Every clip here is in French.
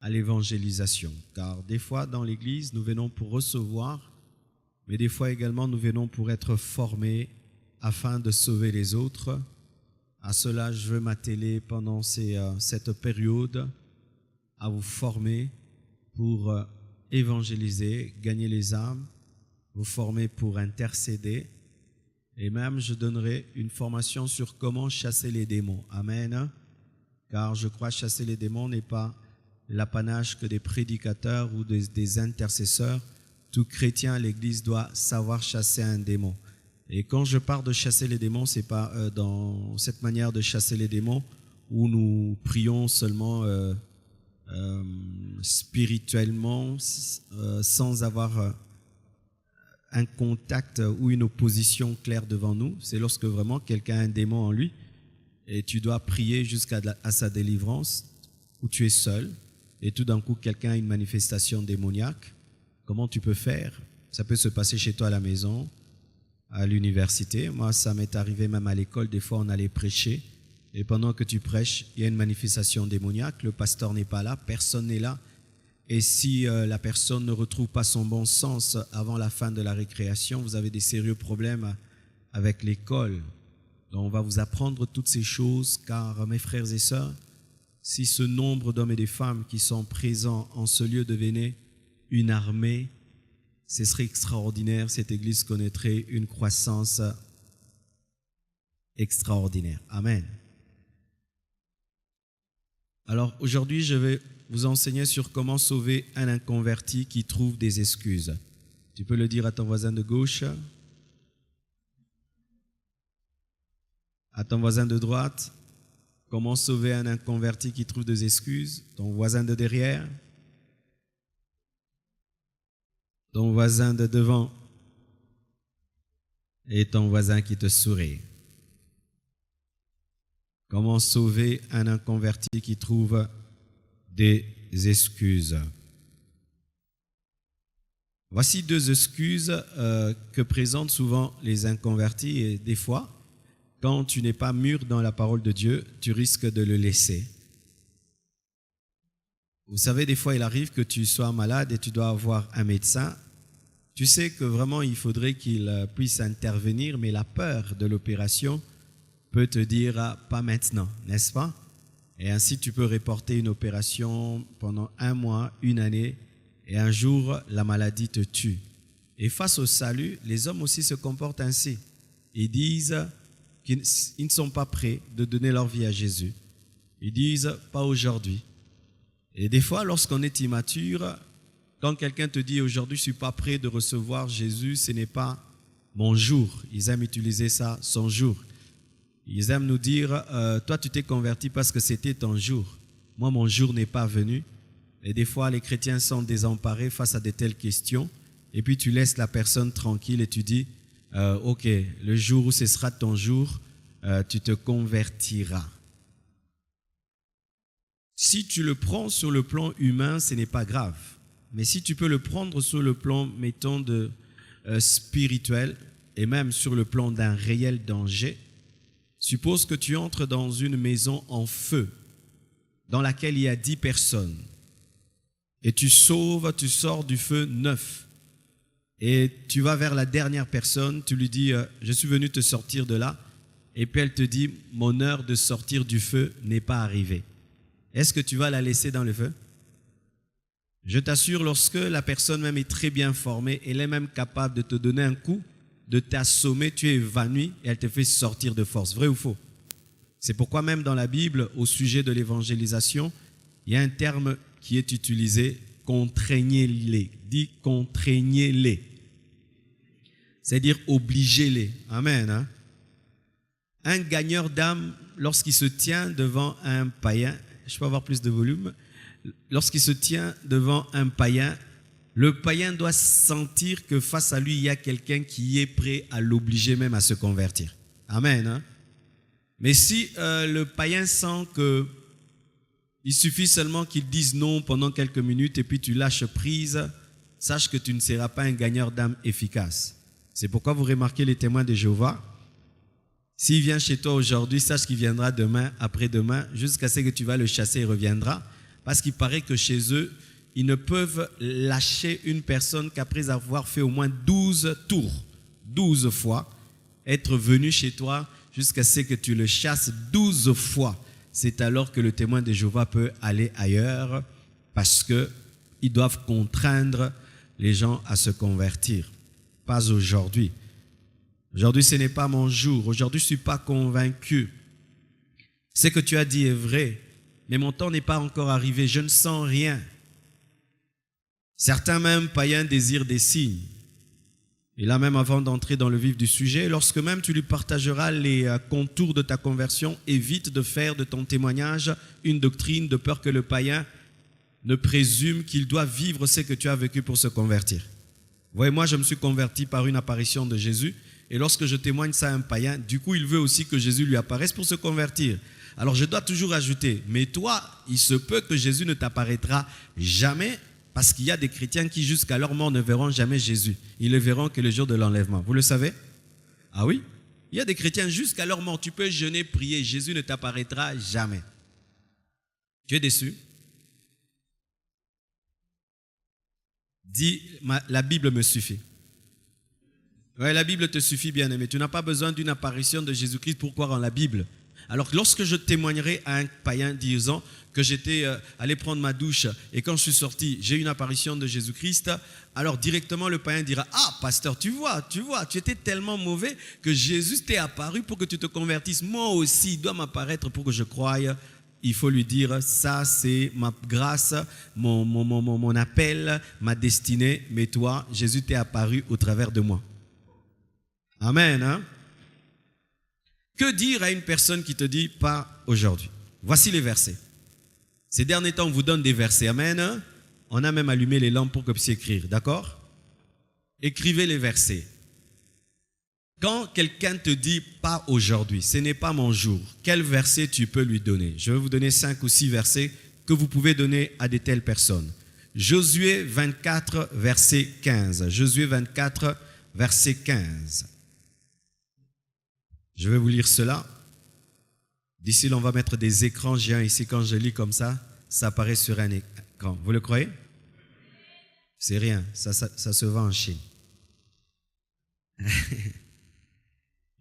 à l'évangélisation. Car des fois, dans l'Église, nous venons pour recevoir, mais des fois également, nous venons pour être formés afin de sauver les autres. À cela, je veux m'atteler pendant cette période à vous former pour évangéliser, gagner les âmes, vous former pour intercéder. Et même, je donnerai une formation sur comment chasser les démons. Amen. Car je crois que chasser les démons n'est pas l'apanage que des prédicateurs ou des intercesseurs. Tout chrétien à l'Église doit savoir chasser un démon. Et quand je parle de chasser les démons, ce n'est pas dans cette manière de chasser les démons où nous prions seulement spirituellement sans avoir un contact ou une opposition claire devant nous. C'est lorsque vraiment quelqu'un a un démon en lui et tu dois prier jusqu'à sa délivrance, où tu es seul et tout d'un coup quelqu'un a une manifestation démoniaque. Comment tu peux faire? Ça peut se passer chez toi à la maison, à l'université. Moi, ça m'est arrivé même à l'école. Des fois, on allait prêcher et pendant que tu prêches, il y a une manifestation démoniaque. Le pasteur n'est pas là, personne n'est là. Et si la personne ne retrouve pas son bon sens avant la fin de la récréation, vous avez des sérieux problèmes avec l'école. Donc, on va vous apprendre toutes ces choses, car mes frères et sœurs, si ce nombre d'hommes et de femmes qui sont présents en ce lieu devenait une armée, ce serait extraordinaire. Cette église connaîtrait une croissance extraordinaire. Amen. Alors aujourd'hui, je vais vous enseigner sur comment sauver un inconverti qui trouve des excuses. Tu peux le dire à ton voisin de gauche, à ton voisin de droite. Comment sauver un inconverti qui trouve des excuses? Ton voisin de derrière, ton voisin de devant et ton voisin qui te sourit. Comment sauver un inconverti qui trouve des excuses? Voici deux excuses que présentent souvent les inconvertis, et des fois, quand tu n'es pas mûr dans la parole de Dieu, tu risques de le laisser. Vous savez, des fois, il arrive que tu sois malade et tu dois avoir un médecin. Tu sais que vraiment, il faudrait qu'il puisse intervenir, mais la peur de l'opération peut te dire pas maintenant, n'est-ce pas? Et ainsi, tu peux reporter une opération pendant 1 mois, 1 année, et un jour, la maladie te tue. Et face au salut, les hommes aussi se comportent ainsi. Ils disent qu'ils ne sont pas prêts de donner leur vie à Jésus. Ils disent pas aujourd'hui. Et des fois, lorsqu'on est immature, quand quelqu'un te dit aujourd'hui je ne suis pas prêt de recevoir Jésus, ce n'est pas mon jour. Ils aiment utiliser ça, son jour. Ils aiment nous dire toi tu t'es converti parce que c'était ton jour. Moi mon jour n'est pas venu. Et des fois les chrétiens sont désemparés face à de telles questions. Et puis tu laisses la personne tranquille et tu dis ok, le jour où ce sera ton jour, tu te convertiras. Si tu le prends sur le plan humain, ce n'est pas grave. Mais si tu peux le prendre sur le plan, mettons, spirituel, et même sur le plan d'un réel danger, suppose que tu entres dans une maison en feu, dans laquelle il y a 10 personnes, et tu sors du feu 9, et tu vas vers la dernière personne, tu lui dis « Je suis venu te sortir de là », et puis elle te dit « Mon heure de sortir du feu n'est pas arrivée ». Est-ce que tu vas la laisser dans le feu? Je t'assure, lorsque la personne même est très bien formée, elle est même capable de te donner un coup, de t'assommer, tu es évanoui et elle te fait sortir de force. Vrai ou faux? C'est pourquoi même dans la Bible, au sujet de l'évangélisation, il y a un terme qui est utilisé, contraignez-les. Dis contraignez-les. C'est-à-dire obligez-les. Amen. Hein? Un gagneur d'âme, lorsqu'il se tient devant un païen, je peux avoir plus de volume? Lorsqu'il se tient devant un païen, le païen doit sentir que face à lui, il y a quelqu'un qui est prêt à l'obliger même à se convertir. Amen. Hein? Mais si le païen sent que il suffit seulement qu'il dise non pendant quelques minutes et puis tu lâches prise, sache que tu ne seras pas un gagneur d'âme efficace. C'est pourquoi vous remarquez les témoins de Jéhovah. S'il vient chez toi aujourd'hui, sache qu'il viendra demain, après-demain, jusqu'à ce que tu vas le chasser, il reviendra. Parce qu'il paraît que chez eux, ils ne peuvent lâcher une personne qu'après avoir fait au moins 12 tours, 12 fois, être venu chez toi jusqu'à ce que tu le chasses 12 fois. C'est alors que le témoin de Jéhovah peut aller ailleurs parce qu'ils doivent contraindre les gens à se convertir. Pas aujourd'hui. Aujourd'hui, ce n'est pas mon jour. Aujourd'hui, je ne suis pas convaincu. Ce que tu as dit est vrai, mais mon temps n'est pas encore arrivé. Je ne sens rien. Certains même païens désirent des signes. Et là même, avant d'entrer dans le vif du sujet, lorsque même tu lui partageras les contours de ta conversion, évite de faire de ton témoignage une doctrine de peur que le païen ne présume qu'il doit vivre ce que tu as vécu pour se convertir. Voyez, moi, je me suis converti par une apparition de Jésus. Et lorsque je témoigne ça à un païen, du coup, il veut aussi que Jésus lui apparaisse pour se convertir. Alors, je dois toujours ajouter, mais toi, il se peut que Jésus ne t'apparaîtra jamais parce qu'il y a des chrétiens qui, jusqu'à leur mort, ne verront jamais Jésus. Ils ne le verront que le jour de l'enlèvement. Vous le savez? Ah oui? Il y a des chrétiens, jusqu'à leur mort, tu peux jeûner, prier, Jésus ne t'apparaîtra jamais. Tu es déçu? Dis, la Bible me suffit. Oui, la Bible te suffit, bien-aimé. Tu n'as pas besoin d'une apparition de Jésus-Christ pour croire en la Bible. Alors, lorsque je témoignerai à un païen disant que j'étais allé prendre ma douche et quand je suis sorti, j'ai eu une apparition de Jésus-Christ, alors directement le païen dira « Ah, pasteur, tu vois, tu étais tellement mauvais que Jésus t'est apparu pour que tu te convertisses. Moi aussi, il doit m'apparaître pour que je croie. » Il faut lui dire, ça c'est ma grâce, mon appel, ma destinée, mais toi, Jésus t'est apparu au travers de moi. Amen. Hein? Que dire à une personne qui te dit, pas aujourd'hui? Voici les versets. Ces derniers temps, on vous donne des versets. Amen. Hein? On a même allumé les lampes pour que vous puissiez écrire, d'accord? Écrivez les versets. Quand quelqu'un te dit « pas aujourd'hui », ce n'est pas mon jour, quel verset tu peux lui donner? Je vais vous donner 5 ou 6 versets que vous pouvez donner à de telles personnes. Josué 24, verset 15. Josué 24, verset 15. Je vais vous lire cela. D'ici là, on va mettre des écrans géants ici. Quand je lis comme ça apparaît sur un écran. Vous le croyez? C'est rien, ça se vend en Chine.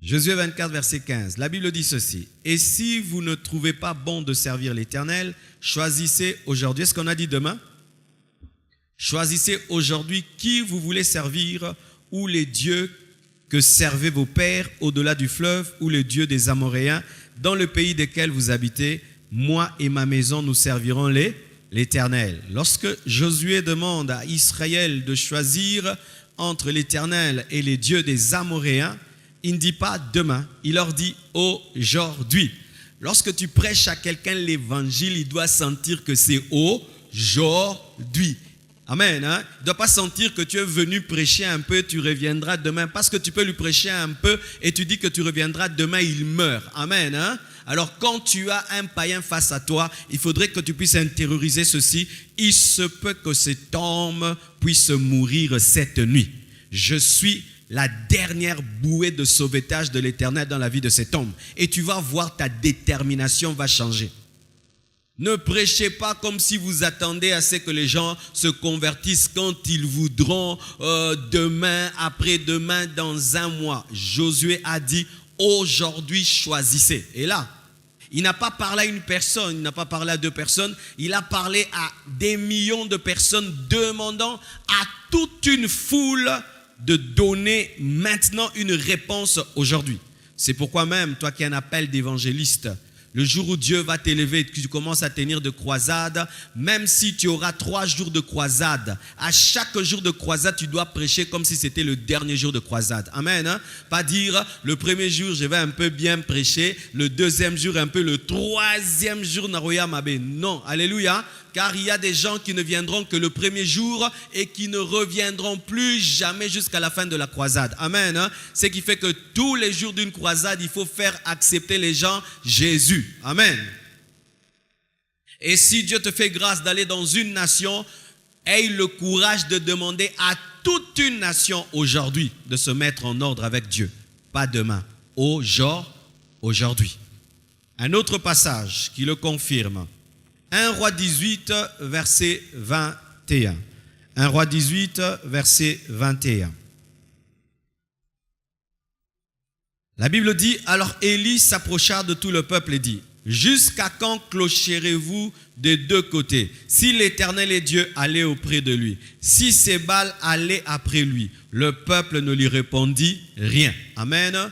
Josué 24, verset 15. La Bible dit ceci. « Et si vous ne trouvez pas bon de servir l'Éternel, choisissez aujourd'hui. » Est-ce qu'on a dit demain? Choisissez aujourd'hui qui vous voulez servir ou les dieux que servaient vos pères au-delà du fleuve ou les dieux des Amoréens dans le pays desquels vous habitez. Moi et ma maison, nous servirons l'Éternel. Lorsque Josué demande à Israël de choisir entre l'Éternel et les dieux des Amoréens, il ne dit pas demain, il leur dit aujourd'hui. Lorsque tu prêches à quelqu'un l'évangile, il doit sentir que c'est aujourd'hui. Amen. Hein? Il ne doit pas sentir que tu es venu prêcher un peu, tu reviendras demain. Parce que tu peux lui prêcher un peu et tu dis que tu reviendras demain, il meurt. Amen. Hein? Alors quand tu as un païen face à toi, il faudrait que tu puisses intérioriser ceci. Il se peut que cet homme puisse mourir cette nuit. Je suis la dernière bouée de sauvetage de l'Éternel dans la vie de cet homme. Et tu vas voir, ta détermination va changer. Ne prêchez pas comme si vous attendez à ce que les gens se convertissent quand ils voudront, demain, après-demain, dans un mois. Josué a dit, aujourd'hui choisissez. Et là, il n'a pas parlé à une personne, il n'a pas parlé à 2 personnes, il a parlé à des millions de personnes demandant à toute une foule de donner maintenant une réponse aujourd'hui. C'est pourquoi même, toi qui as un appel d'évangéliste, le jour où Dieu va t'élever et que tu commences à tenir de croisade, même si tu auras 3 jours de croisade, à chaque jour de croisade, tu dois prêcher comme si c'était le dernier jour de croisade. Amen. Hein? Pas dire, le premier jour, je vais un peu bien prêcher, le deuxième jour un peu, le troisième jour, Naroya Mabe. Non, alléluia. Car il y a des gens qui ne viendront que le premier jour et qui ne reviendront plus jamais jusqu'à la fin de la croisade. Amen. Hein? Ce qui fait que tous les jours d'une croisade, il faut faire accepter les gens Jésus. Amen. Et si Dieu te fait grâce d'aller dans une nation, aie le courage de demander à toute une nation aujourd'hui de se mettre en ordre avec Dieu. Pas demain, aujourd'hui. Un autre passage qui le confirme. 1 Roi 18, verset 21. 1 Roi 18, verset 21. La Bible dit, alors Élie s'approcha de tout le peuple et dit, jusqu'à quand clocherez-vous des deux côtés? Si l'Éternel est Dieu, allez auprès de lui. Si c'est Baal, allez après lui. Le peuple ne lui répondit rien. Amen.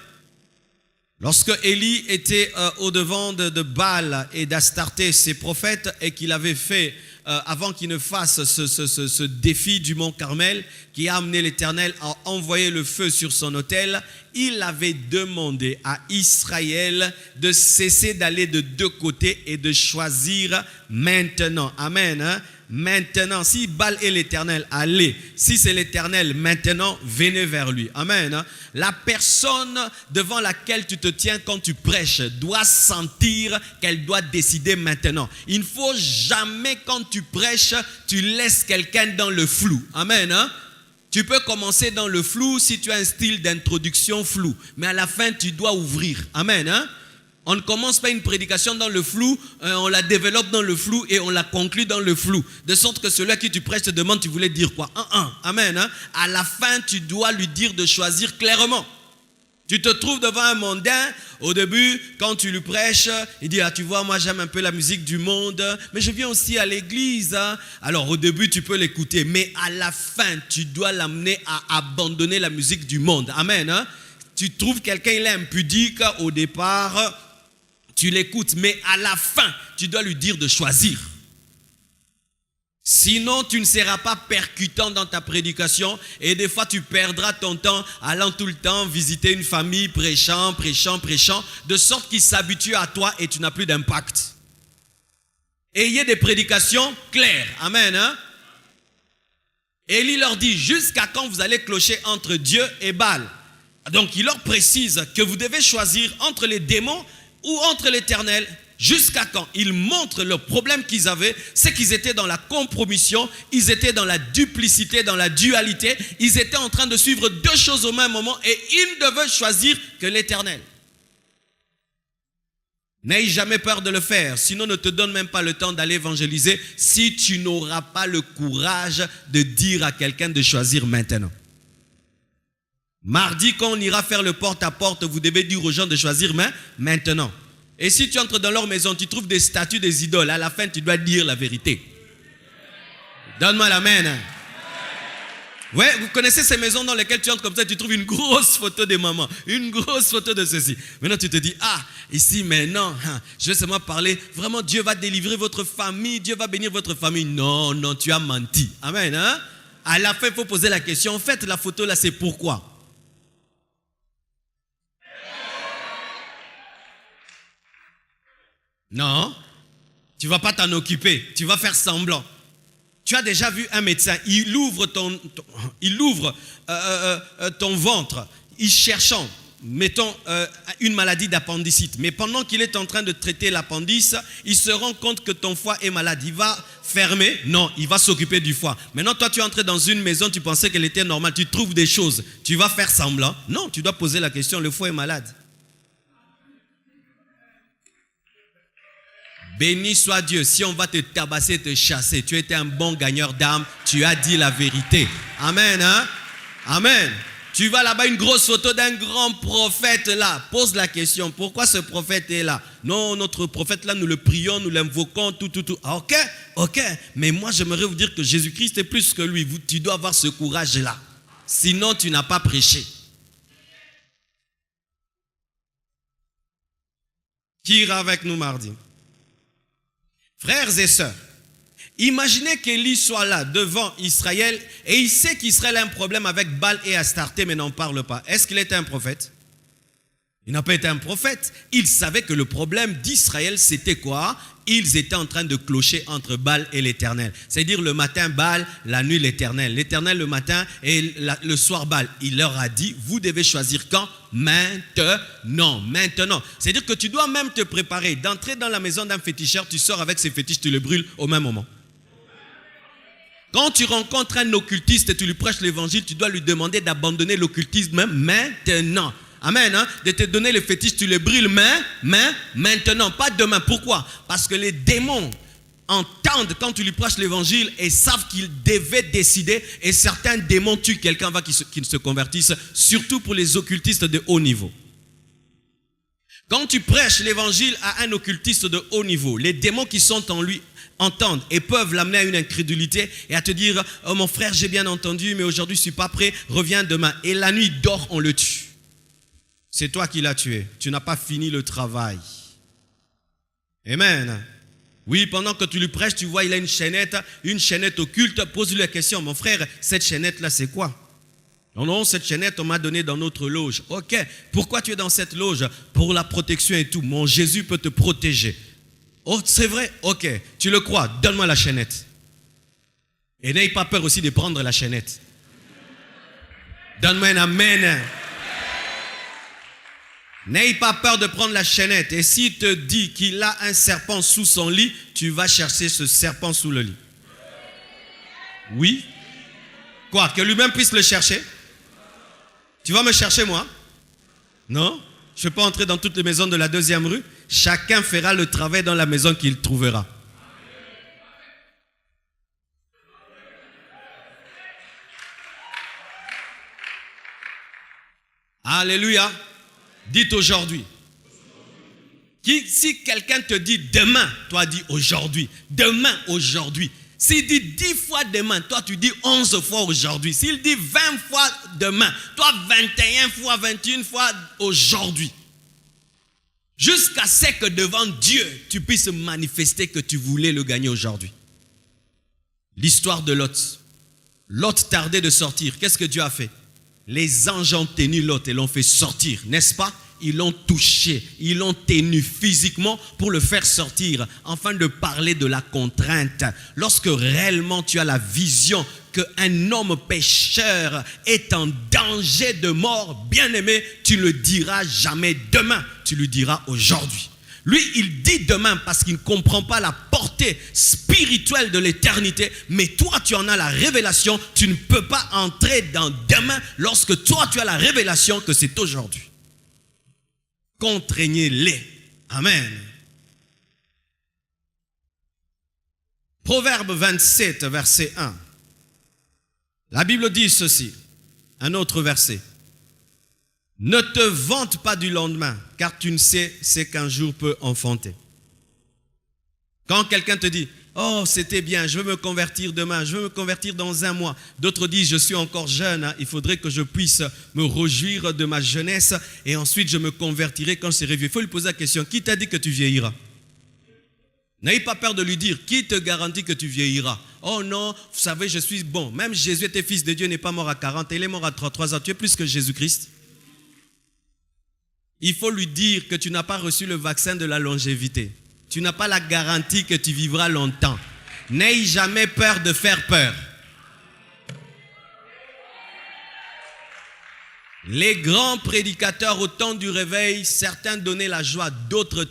Lorsque Élie était au-devant de Baal et d'Astarté, ses prophètes, et qu'il avait fait, avant qu'il ne fasse ce défi du mont Carmel, qui a amené l'Éternel à envoyer le feu sur son autel, il avait demandé à Israël de cesser d'aller de deux côtés et de choisir maintenant. Amen. Hein? Maintenant, si Baal est l'Éternel, allez. Si c'est l'Éternel, maintenant, venez vers lui. Amen. La personne devant laquelle tu te tiens quand tu prêches doit sentir qu'elle doit décider maintenant. Il ne faut jamais, quand tu prêches, tu laisses quelqu'un dans le flou. Amen. Tu peux commencer dans le flou si tu as un style d'introduction flou. Mais à la fin, tu dois ouvrir. Amen. On ne commence pas une prédication dans le flou, on la développe dans le flou et on la conclut dans le flou. De sorte que celui à qui tu prêches te demande, tu voulais dire quoi? Amen. À la fin, tu dois lui dire de choisir clairement. Tu te trouves devant un mondain, au début, quand tu lui prêches, il dit, tu vois, moi j'aime un peu la musique du monde, mais je viens aussi à l'église. Alors au début, tu peux l'écouter, mais à la fin, tu dois l'amener à abandonner la musique du monde. Amen. Tu trouves quelqu'un, il est impudique au départ, tu l'écoutes, mais à la fin, tu dois lui dire de choisir. Sinon, tu ne seras pas percutant dans ta prédication et des fois, tu perdras ton temps allant tout le temps visiter une famille, prêchant, de sorte qu'ils s'habituent à toi et tu n'as plus d'impact. Ayez des prédications claires. Amen. Élie leur dit, jusqu'à quand vous allez clocher entre Dieu et Baal? Donc, il leur précise que vous devez choisir entre les démons ou entre l'Éternel. Jusqu'à quand? Ils montrent le problème qu'ils avaient, c'est qu'ils étaient dans la compromission, ils étaient dans la duplicité, dans la dualité, ils étaient en train de suivre deux choses au même moment et ils ne devaient choisir que l'Éternel. N'aie jamais peur de le faire, sinon ne te donne même pas le temps d'aller évangéliser si tu n'auras pas le courage de dire à quelqu'un de choisir maintenant. Mardi, quand on ira faire le porte-à-porte, vous devez dire aux gens de choisir maintenant. Et si tu entres dans leur maison, tu trouves des statues, des idoles, à la fin, tu dois dire la vérité. Donne-moi l'amen. Ouais, vous connaissez ces maisons dans lesquelles tu entres comme ça, tu trouves une grosse photo de maman, une grosse photo de ceci. Maintenant, tu te dis, ici, maintenant, je vais seulement parler, vraiment, Dieu va délivrer votre famille, Dieu va bénir votre famille. Non, tu as menti. Amen. À la fin, il faut poser la question, en fait, la photo là, c'est pourquoi? Non, tu ne vas pas t'en occuper, tu vas faire semblant. Tu as déjà vu un médecin, il ouvre ton ventre, il cherchant, mettons, une maladie d'appendicite. Mais pendant qu'il est en train de traiter l'appendice, il se rend compte que ton foie est malade. Il va fermer? Non, il va s'occuper du foie. Maintenant, toi, tu es entré dans une maison, tu pensais qu'elle était normale, tu trouves des choses, tu vas faire semblant? Non, tu dois poser la question, le foie est malade. Béni soit Dieu, si on va te tabasser, te chasser, tu étais un bon gagneur d'âme, tu as dit la vérité. Amen. Amen. Tu vas là-bas, une grosse photo d'un grand prophète là. Pose la question, pourquoi ce prophète est là? Non, notre prophète là, nous le prions, nous l'invoquons, tout. Ok. Mais moi, j'aimerais vous dire que Jésus-Christ est plus que lui. Tu dois avoir ce courage-là. Sinon, tu n'as pas prêché. Qui ira avec nous mardi? Frères et sœurs, imaginez qu'Élie soit là devant Israël et il sait qu'Israël a un problème avec Baal et Astarté mais n'en parle pas. Est-ce qu'il était un prophète? Il n'a pas été un prophète. Il savait que le problème d'Israël c'était quoi? Ils étaient en train de clocher entre Baal et l'Éternel. C'est-à-dire le matin Baal, la nuit l'Éternel. L'Éternel le matin et le soir Baal. Il leur a dit, vous devez choisir quand? Maintenant. C'est-à-dire que tu dois même te préparer. D'entrer dans la maison d'un féticheur, tu sors avec ses fétiches, tu le brûles au même moment. Quand tu rencontres un occultiste et tu lui prêches l'évangile, tu dois lui demander d'abandonner l'occultisme maintenant. Amen. De te donner les fétiches, tu les brûles maintenant, pas demain. Pourquoi? Parce que les démons entendent quand tu lui prêches l'évangile et savent qu'ils devaient décider, et certains démons tuent quelqu'un avant qu'il se convertisse, surtout pour les occultistes de haut niveau. Quand tu prêches l'évangile à un occultiste de haut niveau, les démons qui sont en lui entendent et peuvent l'amener à une incrédulité et à te dire « Oh mon frère, j'ai bien entendu, mais aujourd'hui je ne suis pas prêt, reviens demain. » Et la nuit dort, on le tue. C'est toi qui l'as tué. Tu n'as pas fini le travail. Amen. Oui, pendant que tu lui prêches, tu vois, il a une chaînette occulte. Pose-lui la question, mon frère, cette chaînette-là, c'est quoi? Non, non, cette chaînette, on m'a donné dans notre loge. Ok, pourquoi tu es dans cette loge? Pour la protection et tout. Mon Jésus peut te protéger. Oh, c'est vrai? Ok, tu le crois? Donne-moi la chaînette. Et n'aie pas peur aussi de prendre la chaînette. Donne-moi un amen. N'aie pas peur de prendre la chaînette. Et s'il te dit qu'il a un serpent sous son lit, tu vas chercher ce serpent sous le lit. Oui? Quoi? Que lui-même puisse le chercher? Tu vas me chercher moi? Non? Je ne vais pas entrer dans toutes les maisons de la 2e rue. Chacun fera le travail dans la maison qu'il trouvera. Alléluia. Dites aujourd'hui. Si quelqu'un te dit demain, toi dis aujourd'hui. Demain, aujourd'hui. S'il dit 10 fois demain, toi tu dis 11 fois aujourd'hui. S'il dit 20 fois demain, toi 21 fois, 21 fois aujourd'hui. Jusqu'à ce que devant Dieu, tu puisses manifester que tu voulais le gagner aujourd'hui. L'histoire de Lot. Lot tardait de sortir. Qu'est-ce que Dieu a fait? Les anges ont tenu Lot et l'ont fait sortir, n'est-ce pas? Ils l'ont touché, ils l'ont tenu physiquement pour le faire sortir, afin de parler de la contrainte. Lorsque réellement tu as la vision qu'un homme pécheur est en danger de mort, bien-aimé, tu ne le diras jamais demain, tu le diras aujourd'hui. Lui, il dit demain parce qu'il ne comprend pas la portée spirituelle de l'éternité. Mais toi, tu en as la révélation. Tu ne peux pas entrer dans demain lorsque toi, tu as la révélation que c'est aujourd'hui. Contraignez-les. Amen. Proverbe 27, verset 1. La Bible dit ceci. Un autre verset. Ne te vante pas du lendemain, car tu ne sais ce qu'un jour peut enfanter. Quand quelqu'un te dit, oh c'était bien, je veux me convertir demain, je veux me convertir dans 1 mois. D'autres disent, je suis encore jeune, il faudrait que je puisse me réjouir de ma jeunesse et ensuite je me convertirai quand je serai vieux. Il faut lui poser la question, qui t'a dit que tu vieilliras? N'ayez pas peur de lui dire, qui te garantit que tu vieilliras? Oh non, vous savez, je suis bon. Même Jésus était fils de Dieu, n'est pas mort à 40, il est mort à 33 ans. Tu es plus que Jésus-Christ. Il faut lui dire que tu n'as pas reçu le vaccin de la longévité. Tu n'as pas la garantie que tu vivras longtemps. N'aie jamais peur de faire peur. Les grands prédicateurs au temps du réveil, certains donnaient la joie, d'autres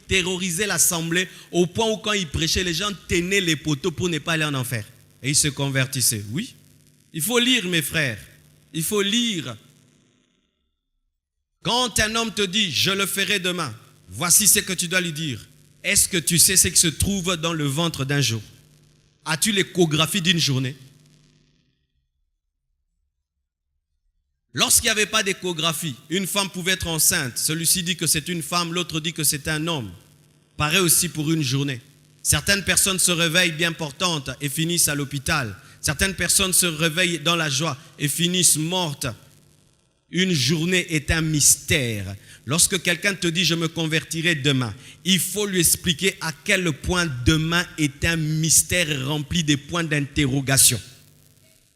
terrorisaient l'assemblée au point où quand ils prêchaient, les gens tenaient les poteaux pour ne pas aller en enfer. Et ils se convertissaient. Oui, il faut lire mes frères, il faut lire. Quand un homme te dit, je le ferai demain, voici ce que tu dois lui dire. Est-ce que tu sais ce qui se trouve dans le ventre d'un jour? As-tu l'échographie d'une journée? Lorsqu'il n'y avait pas d'échographie, une femme pouvait être enceinte. Celui-ci dit que c'est une femme, l'autre dit que c'est un homme. Pareil aussi pour une journée. Certaines personnes se réveillent bien portantes et finissent à l'hôpital. Certaines personnes se réveillent dans la joie et finissent mortes. Une journée est un mystère. Lorsque quelqu'un te dit « je me convertirai demain », il faut lui expliquer à quel point demain est un mystère rempli de points d'interrogation.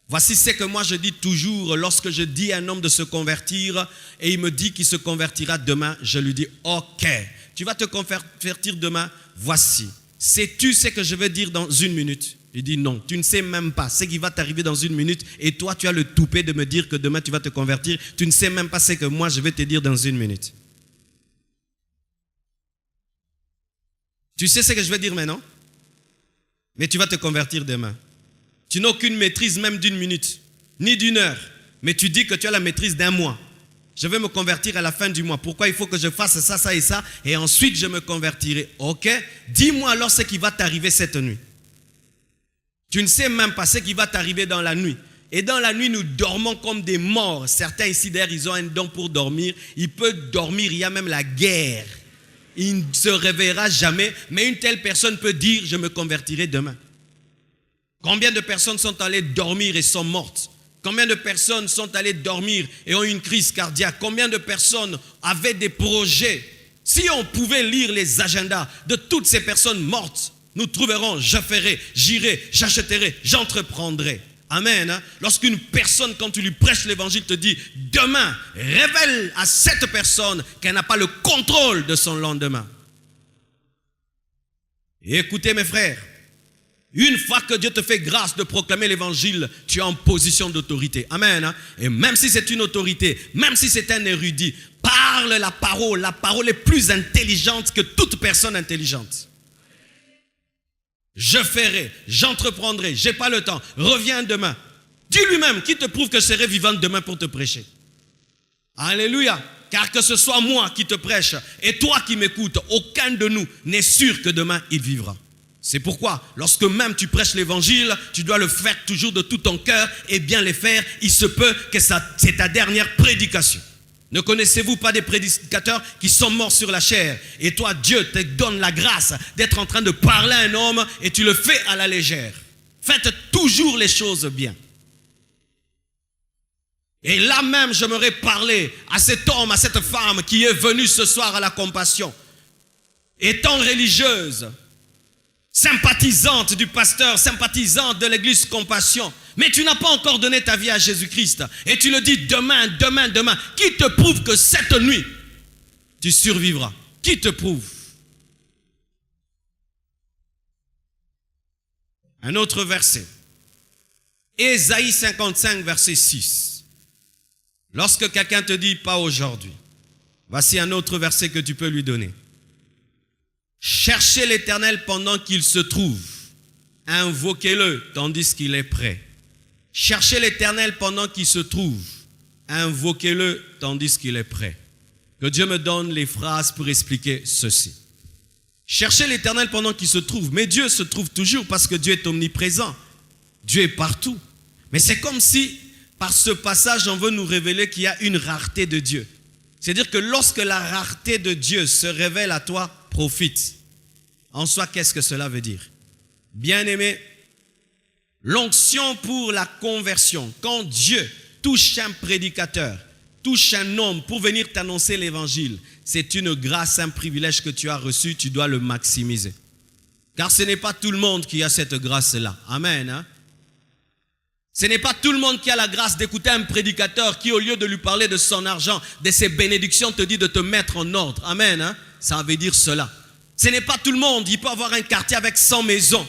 Voici ce que moi je dis toujours lorsque je dis à un homme de se convertir et il me dit qu'il se convertira demain, je lui dis « ok, tu vas te convertir demain, voici. Sais-tu ce que je vais dire dans 1 minute ?» Il dit non, tu ne sais même pas ce qui va t'arriver dans 1 minute et toi tu as le toupet de me dire que demain tu vas te convertir. Tu ne sais même pas ce que moi je vais te dire dans 1 minute. Tu sais ce que je vais dire maintenant? Mais tu vas te convertir demain. Tu n'as aucune maîtrise même d'1 minute, ni d'1 heure. Mais tu dis que tu as la maîtrise d'1 mois. Je vais me convertir à la fin du mois. Pourquoi il faut que je fasse ça, ça et ça, et ensuite je me convertirai. Ok, dis-moi alors ce qui va t'arriver cette nuit. Tu ne sais même pas ce qui va t'arriver dans la nuit. Et dans la nuit, nous dormons comme des morts. Certains ici d'ailleurs, ils ont un don pour dormir. Il peut dormir, il y a même la guerre. Il ne se réveillera jamais. Mais une telle personne peut dire, je me convertirai demain. Combien de personnes sont allées dormir et sont mortes? Combien de personnes sont allées dormir et ont eu une crise cardiaque? Combien de personnes avaient des projets? Si on pouvait lire les agendas de toutes ces personnes mortes, nous trouverons, je ferai, j'irai, j'achèterai, j'entreprendrai. Amen. Lorsqu'une personne, quand tu lui prêches l'évangile, te dit, demain, révèle à cette personne qu'elle n'a pas le contrôle de son lendemain. Et écoutez mes frères, une fois que Dieu te fait grâce de proclamer l'évangile, tu es en position d'autorité. Amen. Et même si c'est une autorité, même si c'est un érudit, parle la parole est plus intelligente que toute personne intelligente. Je ferai, j'entreprendrai, j'ai pas le temps, reviens demain. Dis lui-même, qui te prouve que je serai vivant demain pour te prêcher? Alléluia. Car que ce soit moi qui te prêche et toi qui m'écoutes, aucun de nous n'est sûr que demain il vivra. C'est pourquoi, lorsque même tu prêches l'évangile, tu dois le faire toujours de tout ton cœur et bien le faire. Il se peut que c'est ta dernière prédication. Ne connaissez-vous pas des prédicateurs qui sont morts sur la chair? Et toi, Dieu te donne la grâce d'être en train de parler à un homme et tu le fais à la légère. Faites toujours les choses bien. Et là même, j'aimerais parler à cet homme, à cette femme qui est venue ce soir à la compassion. Étant religieuse, sympathisante du pasteur, sympathisante de l'église Compassion, mais tu n'as pas encore donné ta vie à Jésus-Christ, et tu le dis demain, demain, demain, qui te prouve que cette nuit, tu survivras? Qui te prouve? Un autre verset, Ésaïe 55, verset 6. Lorsque quelqu'un te dit pas aujourd'hui, voici un autre verset que tu peux lui donner. Cherchez l'Éternel pendant qu'il se trouve. Invoquez-le tandis qu'il est prêt. Cherchez l'Éternel pendant qu'il se trouve. Invoquez-le tandis qu'il est prêt. Que Dieu me donne les phrases pour expliquer ceci. Cherchez l'Éternel pendant qu'il se trouve. Mais Dieu se trouve toujours parce que Dieu est omniprésent. Dieu est partout. Mais c'est comme si, par ce passage, on veut nous révéler qu'il y a une rareté de Dieu. C'est-à-dire que lorsque la rareté de Dieu se révèle à toi, profite. En soi, qu'est-ce que cela veut dire? Bien-aimé, l'onction pour la conversion, quand Dieu touche un prédicateur, touche un homme pour venir t'annoncer l'évangile, c'est une grâce, un privilège que tu as reçu, tu dois le maximiser. Car ce n'est pas tout le monde qui a cette grâce-là. Amen. Hein? Ce n'est pas tout le monde qui a la grâce d'écouter un prédicateur qui, au lieu de lui parler de son argent, de ses bénédictions, te dit de te mettre en ordre. Amen. Hein? Ça veut dire cela. Ce n'est pas tout le monde. Il peut avoir un quartier avec 100 maisons.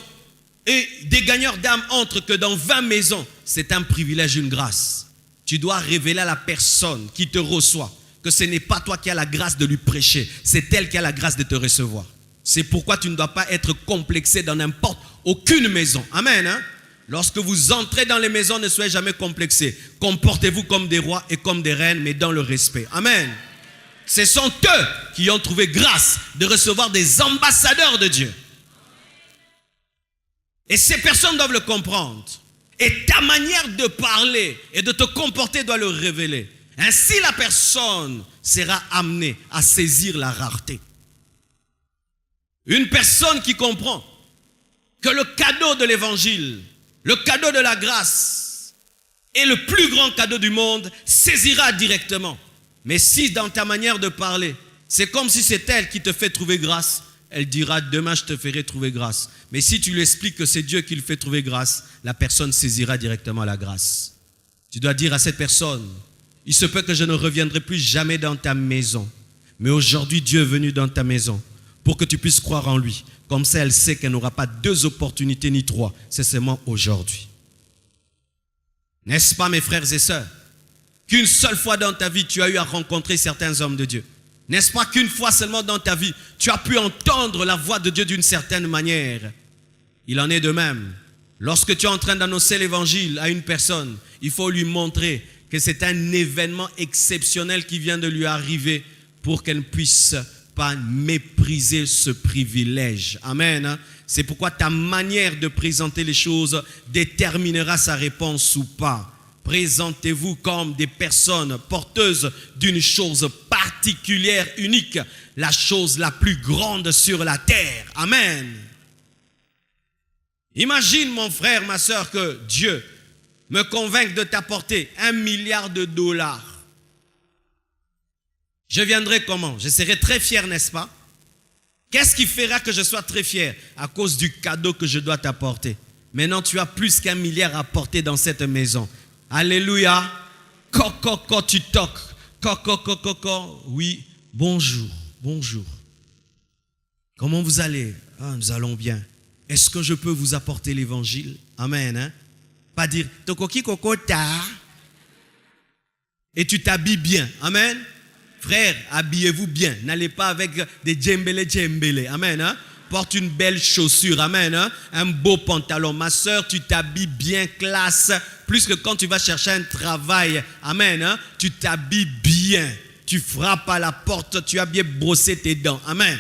Et des gagneurs d'âme entrent que dans 20 maisons. C'est un privilège, une grâce. Tu dois révéler à la personne qui te reçoit que ce n'est pas toi qui as la grâce de lui prêcher. C'est elle qui a la grâce de te recevoir. C'est pourquoi tu ne dois pas être complexé dans n'importe aucune maison. Amen. Hein? Lorsque vous entrez dans les maisons, ne soyez jamais complexés. Comportez-vous comme des rois et comme des reines, mais dans le respect. Amen. Ce sont eux qui ont trouvé grâce de recevoir des ambassadeurs de Dieu. Et ces personnes doivent le comprendre. Et ta manière de parler et de te comporter doit le révéler. Ainsi, la personne sera amenée à saisir la rareté. Une personne qui comprend que le cadeau de l'évangile, le cadeau de la grâce est le plus grand cadeau du monde, saisira directement. Mais si dans ta manière de parler, c'est comme si c'est elle qui te fait trouver grâce, elle dira demain je te ferai trouver grâce. Mais si tu lui expliques que c'est Dieu qui le fait trouver grâce, la personne saisira directement la grâce. Tu dois dire à cette personne, il se peut que je ne reviendrai plus jamais dans ta maison. Mais aujourd'hui Dieu est venu dans ta maison pour que tu puisses croire en lui. Comme ça elle sait qu'elle n'aura pas 2 opportunités ni 3, c'est seulement aujourd'hui. N'est-ce pas mes frères et sœurs? Qu'une seule fois dans ta vie, tu as eu à rencontrer certains hommes de Dieu. N'est-ce pas qu'une fois seulement dans ta vie, tu as pu entendre la voix de Dieu d'une certaine manière? Il en est de même. Lorsque tu es en train d'annoncer l'évangile à une personne, il faut lui montrer que c'est un événement exceptionnel qui vient de lui arriver pour qu'elle ne puisse pas mépriser ce privilège. Amen. C'est pourquoi ta manière de présenter les choses déterminera sa réponse ou pas. Présentez-vous comme des personnes porteuses d'une chose particulière, unique, la chose la plus grande sur la terre. Amen. Imagine, mon frère, ma soeur, que Dieu me convainc de t'apporter $1 milliard. Je viendrai comment? Je serai très fier, n'est-ce pas? Qu'est-ce qui fera que je sois très fier? À cause du cadeau que je dois t'apporter. Maintenant, tu as plus qu'1 milliard à porter dans cette maison. Alléluia. Coco, tu toques. Coco. Oui, bonjour. Comment vous allez? Nous allons bien. Est-ce que je peux vous apporter l'évangile? Amen. Hein? Pas dire, tokoki koko ta. Et tu t'habilles bien. Amen. Frère, habillez-vous bien. N'allez pas avec des djembélé. Amen. Hein? Porte une belle chaussure. Amen. Hein? Un beau pantalon. Ma soeur, tu t'habilles bien classe. Plus que quand tu vas chercher un travail. Amen. Hein? Tu t'habilles bien. Tu frappes à la porte. Tu as bien brossé tes dents. Amen.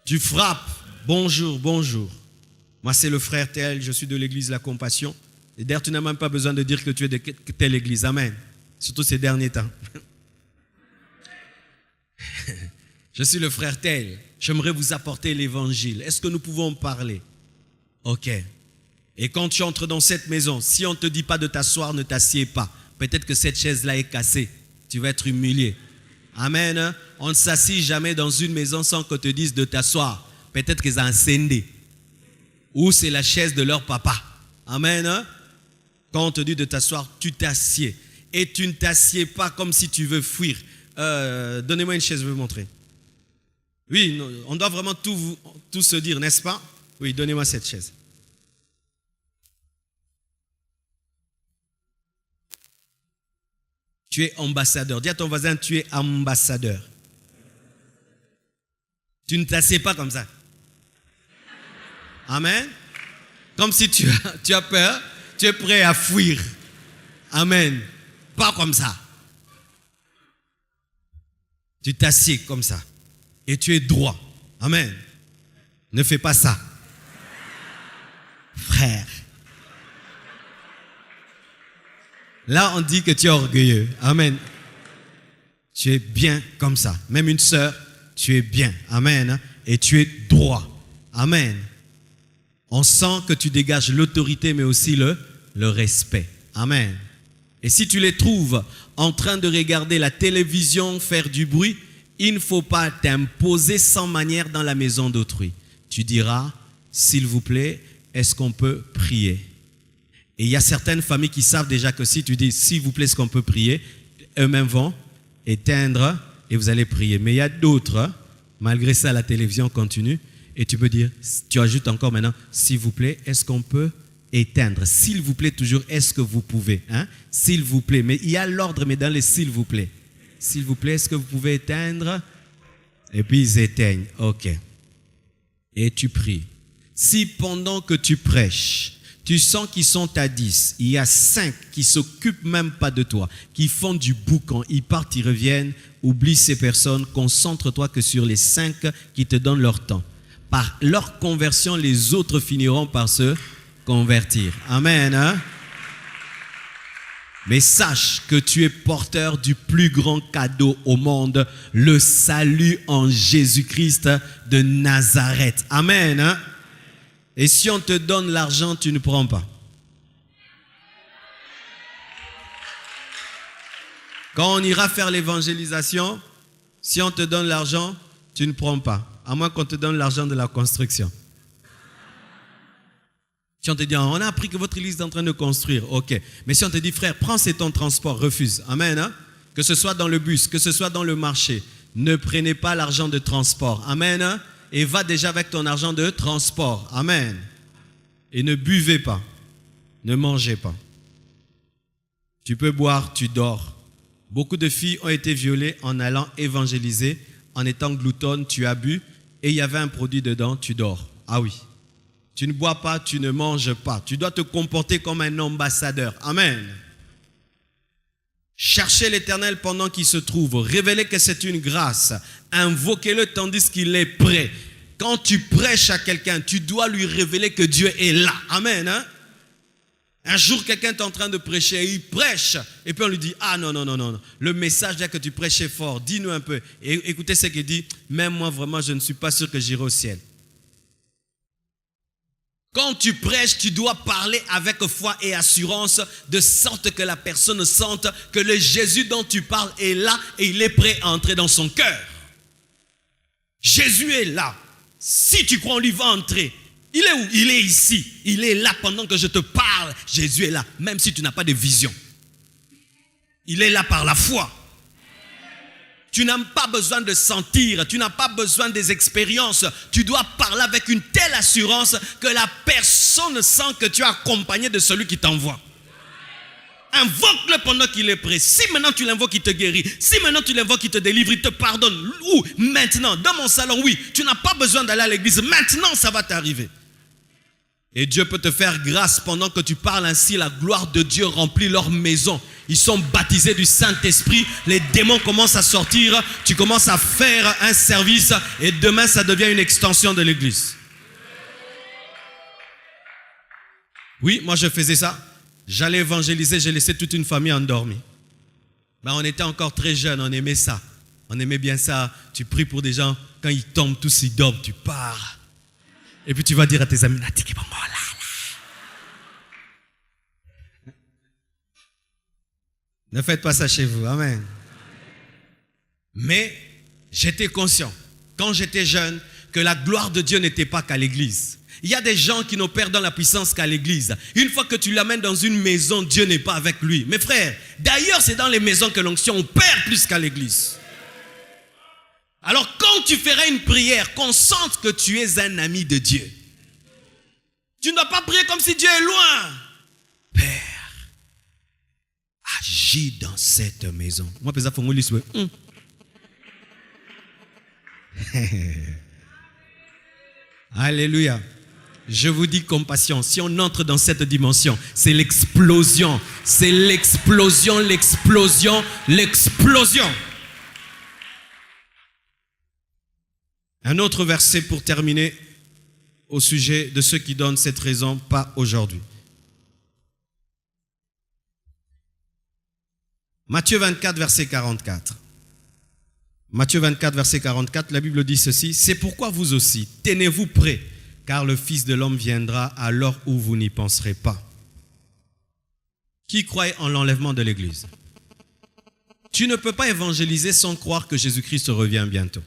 Tu frappes. Bonjour. Moi, c'est le frère tel. Je suis de l'église La Compassion. Et d'ailleurs, tu n'as même pas besoin de dire que tu es de telle église. Amen. Surtout ces derniers temps. Je suis le frère tel. J'aimerais vous apporter l'évangile. Est-ce que nous pouvons parler? Ok. Et quand tu entres dans cette maison, si on ne te dit pas de t'asseoir, ne t'assieds pas. Peut-être que cette chaise-là est cassée. Tu vas être humilié. Amen. On ne s'assied jamais dans une maison sans qu'on te dise de t'asseoir. Peut-être qu'ils ont incendé. Ou c'est la chaise de leur papa. Amen. Quand on te dit de t'asseoir, tu t'assieds. Et tu ne t'assieds pas comme si tu veux fuir. Donnez-moi une chaise, je vais vous montrer. Oui, on doit vraiment tout se dire, n'est-ce pas? Oui, donnez-moi cette chaise. Tu es ambassadeur. Dis à ton voisin, tu es ambassadeur. Tu ne t'assieds pas comme ça. Amen. Comme si tu as peur, tu es prêt à fuir. Amen. Pas comme ça. Tu t'assieds comme ça. Et tu es droit. Amen. Ne fais pas ça. Frère. Là, on dit que tu es orgueilleux. Amen. Tu es bien comme ça. Même une sœur, tu es bien. Amen. Et tu es droit. Amen. On sent que tu dégages l'autorité, mais aussi le respect. Amen. Et si tu les trouves en train de regarder la télévision, faire du bruit, il ne faut pas t'imposer sans manière dans la maison d'autrui. Tu diras, s'il vous plaît, est-ce qu'on peut prier? Et il y a certaines familles qui savent déjà que si tu dis, s'il vous plaît, est-ce qu'on peut prier? Eux-mêmes vont éteindre et vous allez prier. Mais il y a d'autres, malgré ça, la télévision continue. Et tu peux dire, tu ajoutes encore maintenant, s'il vous plaît, est-ce qu'on peut éteindre? S'il vous plaît, toujours, est-ce que vous pouvez? Hein? S'il vous plaît. Mais il y a l'ordre, mais dans les s'il vous plaît. S'il vous plaît, est-ce que vous pouvez éteindre? Et puis ils éteignent. Ok. Et tu pries. Si pendant que tu prêches, tu sens qu'ils sont à 10, il y a 5 qui ne s'occupent même pas de toi, qui font du boucan, ils partent, ils reviennent, oublie ces personnes, concentre-toi que sur les 5 qui te donnent leur temps. Par leur conversion, les autres finiront par se convertir. Amen. Hein? Mais sache que tu es porteur du plus grand cadeau au monde, le salut en Jésus-Christ de Nazareth. Amen. Hein? Et si on te donne l'argent, tu ne prends pas. Quand on ira faire l'évangélisation, si on te donne l'argent, tu ne prends pas. À moins qu'on te donne l'argent de la construction. Si on te dit, on a appris que votre église est en train de construire, ok. Mais si on te dit, frère, prends c'est ton transport, refuse. Amen. Hein? Que ce soit dans le bus, que ce soit dans le marché, ne prenez pas l'argent de transport. Amen. Hein? Et va déjà avec ton argent de transport. Amen. Et ne buvez pas. Ne mangez pas. Tu peux boire, tu dors. Beaucoup de filles ont été violées en allant évangéliser. En étant gloutonne, tu as bu. Et il y avait un produit dedans, tu dors. Ah oui. Tu ne bois pas, tu ne manges pas. Tu dois te comporter comme un ambassadeur. Amen. Cherchez l'Éternel pendant qu'il se trouve. Révélez que c'est une grâce. Invoquez-le tandis qu'il est prêt. Quand tu prêches à quelqu'un, tu dois lui révéler que Dieu est là. Amen. Hein? Un jour, quelqu'un est en train de prêcher et il prêche. Et puis on lui dit, ah non. Le message là que tu prêchais fort, dis-nous un peu. Et écoutez ce qu'il dit. Même moi, vraiment, je ne suis pas sûr que j'irai au ciel. Quand tu prêches, tu dois parler avec foi et assurance, de sorte que la personne sente que le Jésus dont tu parles est là et il est prêt à entrer dans son cœur. Jésus est là. Si tu crois en lui, va entrer. Il est où? Il est ici. Il est là pendant que je te parle. Jésus est là, même si tu n'as pas de vision. Il est là par la foi. Tu n'as pas besoin de sentir, tu n'as pas besoin des expériences. Tu dois parler avec une telle assurance que la personne sent que tu es accompagné de celui qui t'envoie. Invoque-le pendant qu'il est prêt. Si maintenant tu l'invoques, il te guérit. Si maintenant tu l'invoques, il te délivre, il te pardonne. Où? Maintenant, dans mon salon, oui. Tu n'as pas besoin d'aller à l'église. Maintenant, ça va t'arriver. Et Dieu peut te faire grâce pendant que tu parles ainsi. La gloire de Dieu remplit leur maison. Ils sont baptisés du Saint-Esprit. Les démons commencent à sortir. Tu commences à faire un service. Et demain, ça devient une extension de l'église. Oui, moi je faisais ça. J'allais évangéliser. J'ai laissé toute une famille endormie. On était encore très jeunes. On aimait ça. On aimait bien ça. Tu pries pour des gens. Quand ils tombent, tous ils dorment. Tu pars. Et puis tu vas dire à tes amis, ne faites pas ça chez vous. Amen. Mais j'étais conscient, quand j'étais jeune, que la gloire de Dieu n'était pas qu'à l'église. Il y a des gens qui n'opèrent dans la puissance qu'à l'église. Une fois que tu l'amènes dans une maison, Dieu n'est pas avec lui. Mes frères, d'ailleurs, c'est dans les maisons que l'onction opère plus qu'à l'église. Alors quand tu feras une prière, qu'on sente que tu es un ami de Dieu. Tu ne dois pas prier comme si Dieu est loin. Père, agis dans cette maison. Moi, il faut me dire. Alléluia. Je vous dis compassion. Si on entre dans cette dimension, c'est l'explosion. C'est l'explosion. Un autre verset pour terminer au sujet de ceux qui donnent cette raison, pas aujourd'hui. Matthieu 24, verset 44. Matthieu 24, verset 44, la Bible dit ceci. C'est pourquoi vous aussi, tenez-vous prêts, car le Fils de l'homme viendra à l'heure où vous n'y penserez pas. Qui croit en l'enlèvement de l'Église? Tu ne peux pas évangéliser sans croire que Jésus-Christ revient bientôt.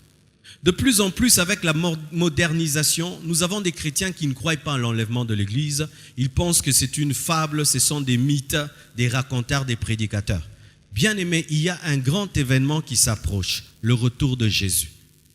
De plus en plus, avec la modernisation, nous avons des chrétiens qui ne croient pas en l'enlèvement de l'Église. Ils pensent que c'est une fable, ce sont des mythes, des racontars, des prédicateurs. Bien-aimés, il y a un grand événement qui s'approche, le retour de Jésus.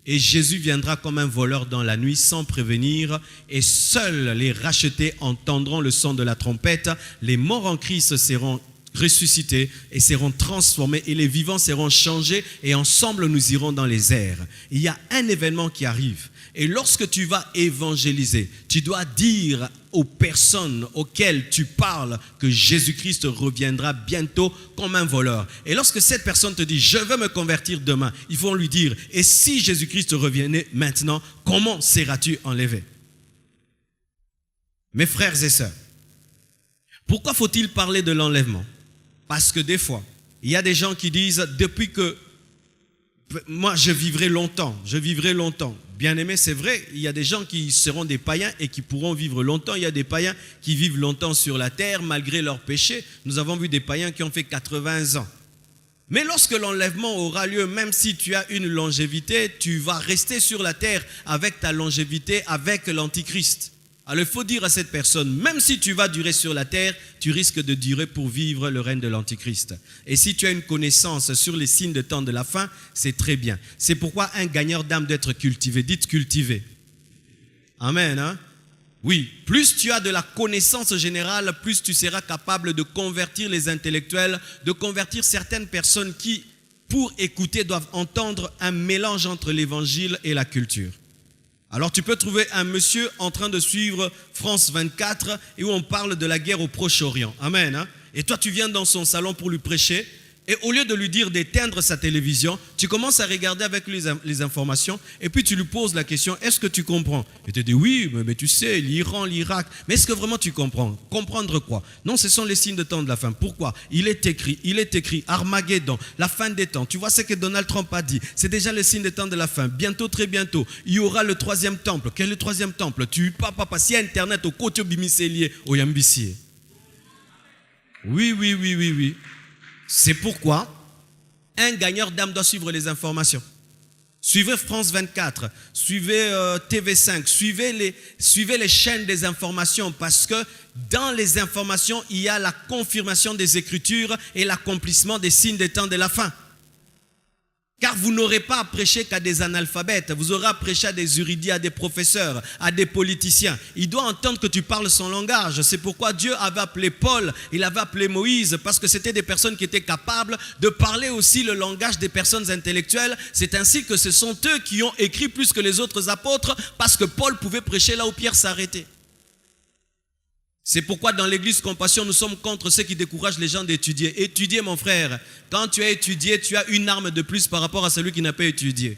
Et Jésus viendra comme un voleur dans la nuit sans prévenir, et seuls les rachetés entendront le son de la trompette. Les morts en Christ seront ressuscités et seront transformés, et les vivants seront changés, et ensemble nous irons dans les airs. Il y a un événement qui arrive, et lorsque tu vas évangéliser, tu dois dire aux personnes auxquelles tu parles que Jésus-Christ reviendra bientôt comme un voleur. Et lorsque cette personne te dit « je veux me convertir demain », il faut lui dire « et si Jésus-Christ revenait maintenant, comment seras-tu enlevé ?» Mes frères et sœurs, pourquoi faut-il parler de l'enlèvement? Parce que des fois, il y a des gens qui disent « depuis que moi je vivrai longtemps. Bien aimé, c'est vrai, il y a des gens qui seront des païens et qui pourront vivre longtemps. Il y a des païens qui vivent longtemps sur la terre malgré leurs péchés. Nous avons vu des païens qui ont fait 80 ans. Mais lorsque l'enlèvement aura lieu, même si tu as une longévité, tu vas rester sur la terre avec ta longévité, avec l'Antichrist. Alors il faut dire à cette personne, même si tu vas durer sur la terre, tu risques de durer pour vivre le règne de l'Antichrist. Et si tu as une connaissance sur les signes de temps de la fin, c'est très bien. C'est pourquoi un gagneur d'âme doit être cultivé. Dites cultivé. Amen. Hein? Oui, plus tu as de la connaissance générale, plus tu seras capable de convertir les intellectuels, de convertir certaines personnes qui, pour écouter, doivent entendre un mélange entre l'évangile et la culture. Alors tu peux trouver un monsieur en train de suivre France 24 et où on parle de la guerre au Proche-Orient. Amen. Hein? Et toi tu viens dans son salon pour lui prêcher et au lieu de lui dire d'éteindre sa télévision, tu commences à regarder avec lui les informations et puis tu lui poses la question, est-ce que tu comprends? Il te dit oui, mais tu sais, l'Iran, l'Irak, mais est-ce que vraiment tu comprends? Comprendre quoi? Non, ce sont les signes de temps de la fin. Pourquoi? Il est écrit, Armageddon, la fin des temps. Tu vois ce que Donald Trump a dit, c'est déjà le signe des temps de la fin. Bientôt, très bientôt, il y aura le troisième temple. Quel est le troisième temple? Tu papa, si Internet au côté bimiselier au Yambissier. Oui. C'est pourquoi un gagneur d'âme doit suivre les informations. Suivez France 24, suivez TV5, suivez les chaînes des informations parce que dans les informations, il y a la confirmation des Écritures et l'accomplissement des signes des temps de la fin. Car vous n'aurez pas à prêcher qu'à des analphabètes, vous aurez à prêcher à des érudits, à des professeurs, à des politiciens. Il doit entendre que tu parles son langage. C'est pourquoi Dieu avait appelé Paul, il avait appelé Moïse, parce que c'était des personnes qui étaient capables de parler aussi le langage des personnes intellectuelles. C'est ainsi que ce sont eux qui ont écrit plus que les autres apôtres, parce que Paul pouvait prêcher là où Pierre s'arrêtait. C'est pourquoi dans l'église Compassion, nous sommes contre ceux qui découragent les gens d'étudier. Étudier, mon frère. Quand tu as étudié, tu as une arme de plus par rapport à celui qui n'a pas étudié.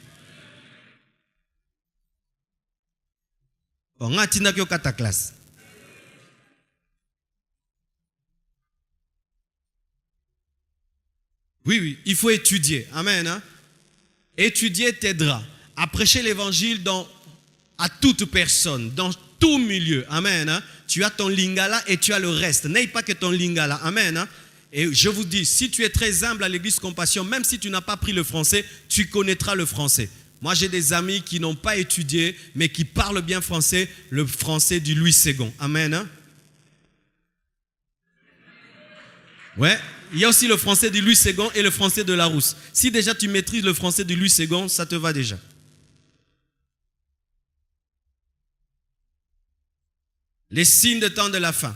On a ta classe. Oui, il faut étudier. Amen. Hein? Étudier t'aidera à prêcher l'évangile à toute personne, dans tout milieu. Amen. Hein? Tu as ton lingala et tu as le reste. N'aie pas que ton lingala. Amen. Hein? Et je vous dis, si tu es très humble à l'église Compassion, même si tu n'as pas pris le français, tu connaîtras le français. Moi, j'ai des amis qui n'ont pas étudié, mais qui parlent bien français, le français du Louis II. Amen. Hein? Ouais. Il y a aussi le français du Louis II et le français de Larousse. Si déjà tu maîtrises le français du Louis II, ça te va déjà. Les signes de temps de la fin.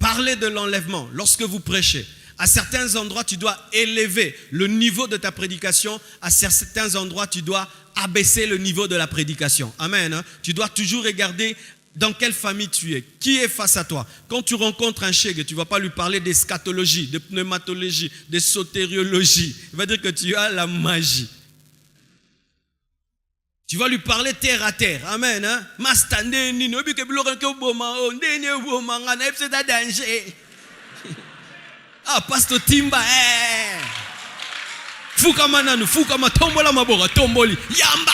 Parlez de l'enlèvement lorsque vous prêchez. À certains endroits, tu dois élever le niveau de ta prédication. À certains endroits, tu dois abaisser le niveau de la prédication. Amen. Hein? Tu dois toujours regarder dans quelle famille tu es. Qui est face à toi? Quand tu rencontres un chèque, tu ne vas pas lui parler d'eschatologie, de pneumatologie, de sotériologie. Il va dire que tu as la magie. Tu vas lui parler terre à terre. Amen. Hein? Ah, Pasteur Timba. Fukamananu, Fukama, Tombola Mabora, Tomboli, Yamba.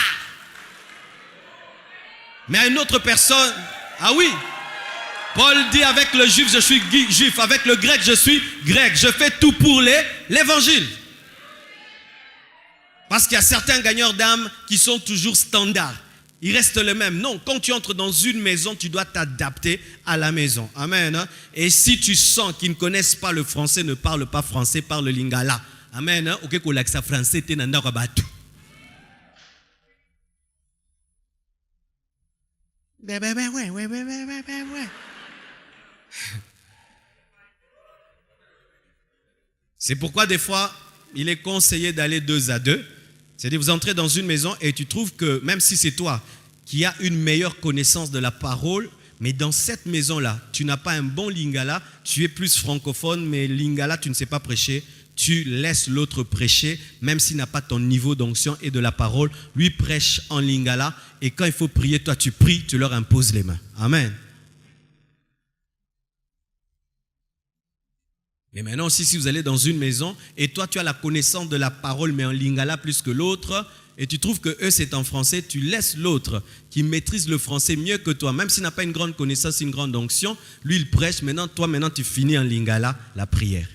Mais à une autre personne, ah oui, Paul dit avec le juif, je suis juif, avec le grec, je suis grec. Je fais tout pour l'évangile. Parce qu'il y a certains gagneurs d'âme qui sont toujours standards. Ils restent les mêmes. Non, quand tu entres dans une maison, tu dois t'adapter à la maison. Amen. Hein? Et si tu sens qu'ils ne connaissent pas le français, ne parlent pas français, parlent le lingala. Amen. Hein? Ok, qu'on l'accent français, t'es nanda rabatu. Ouais. C'est pourquoi des fois, il est conseillé d'aller 2 à 2. C'est-à-dire, vous entrez dans une maison et tu trouves que, même si c'est toi qui as une meilleure connaissance de la parole, mais dans cette maison-là, tu n'as pas un bon lingala, tu es plus francophone, mais lingala, tu ne sais pas prêcher, tu laisses l'autre prêcher, même s'il n'a pas ton niveau d'onction et de la parole, lui prêche en lingala, et quand il faut prier, toi tu pries, tu leur imposes les mains. Amen. Mais maintenant aussi, si vous allez dans une maison et toi tu as la connaissance de la parole mais en lingala plus que l'autre et tu trouves que eux c'est en français, tu laisses l'autre qui maîtrise le français mieux que toi, même s'il n'a pas une grande connaissance, une grande onction, lui il prêche, maintenant tu finis en lingala la prière.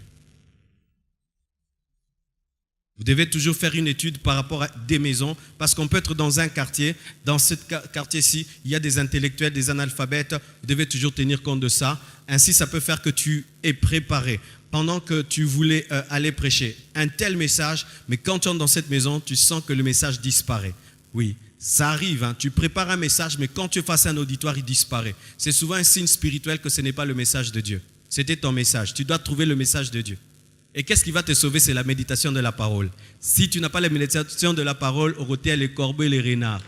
Vous devez toujours faire une étude par rapport à des maisons parce qu'on peut être dans un quartier, dans ce quartier-ci, il y a des intellectuels, des analphabètes, vous devez toujours tenir compte de ça. Ainsi, ça peut faire que tu es préparé pendant que tu voulais aller prêcher un tel message, mais quand tu entres dans cette maison, tu sens que le message disparaît. Oui, ça arrive, hein, tu prépares un message, mais quand tu es face à un auditoire, il disparaît. C'est souvent un signe spirituel que ce n'est pas le message de Dieu. C'était ton message, tu dois trouver le message de Dieu. Et qu'est-ce qui va te sauver? C'est la méditation de la parole. Si tu n'as pas la méditation de la parole, au côté, les corbeaux et les renards.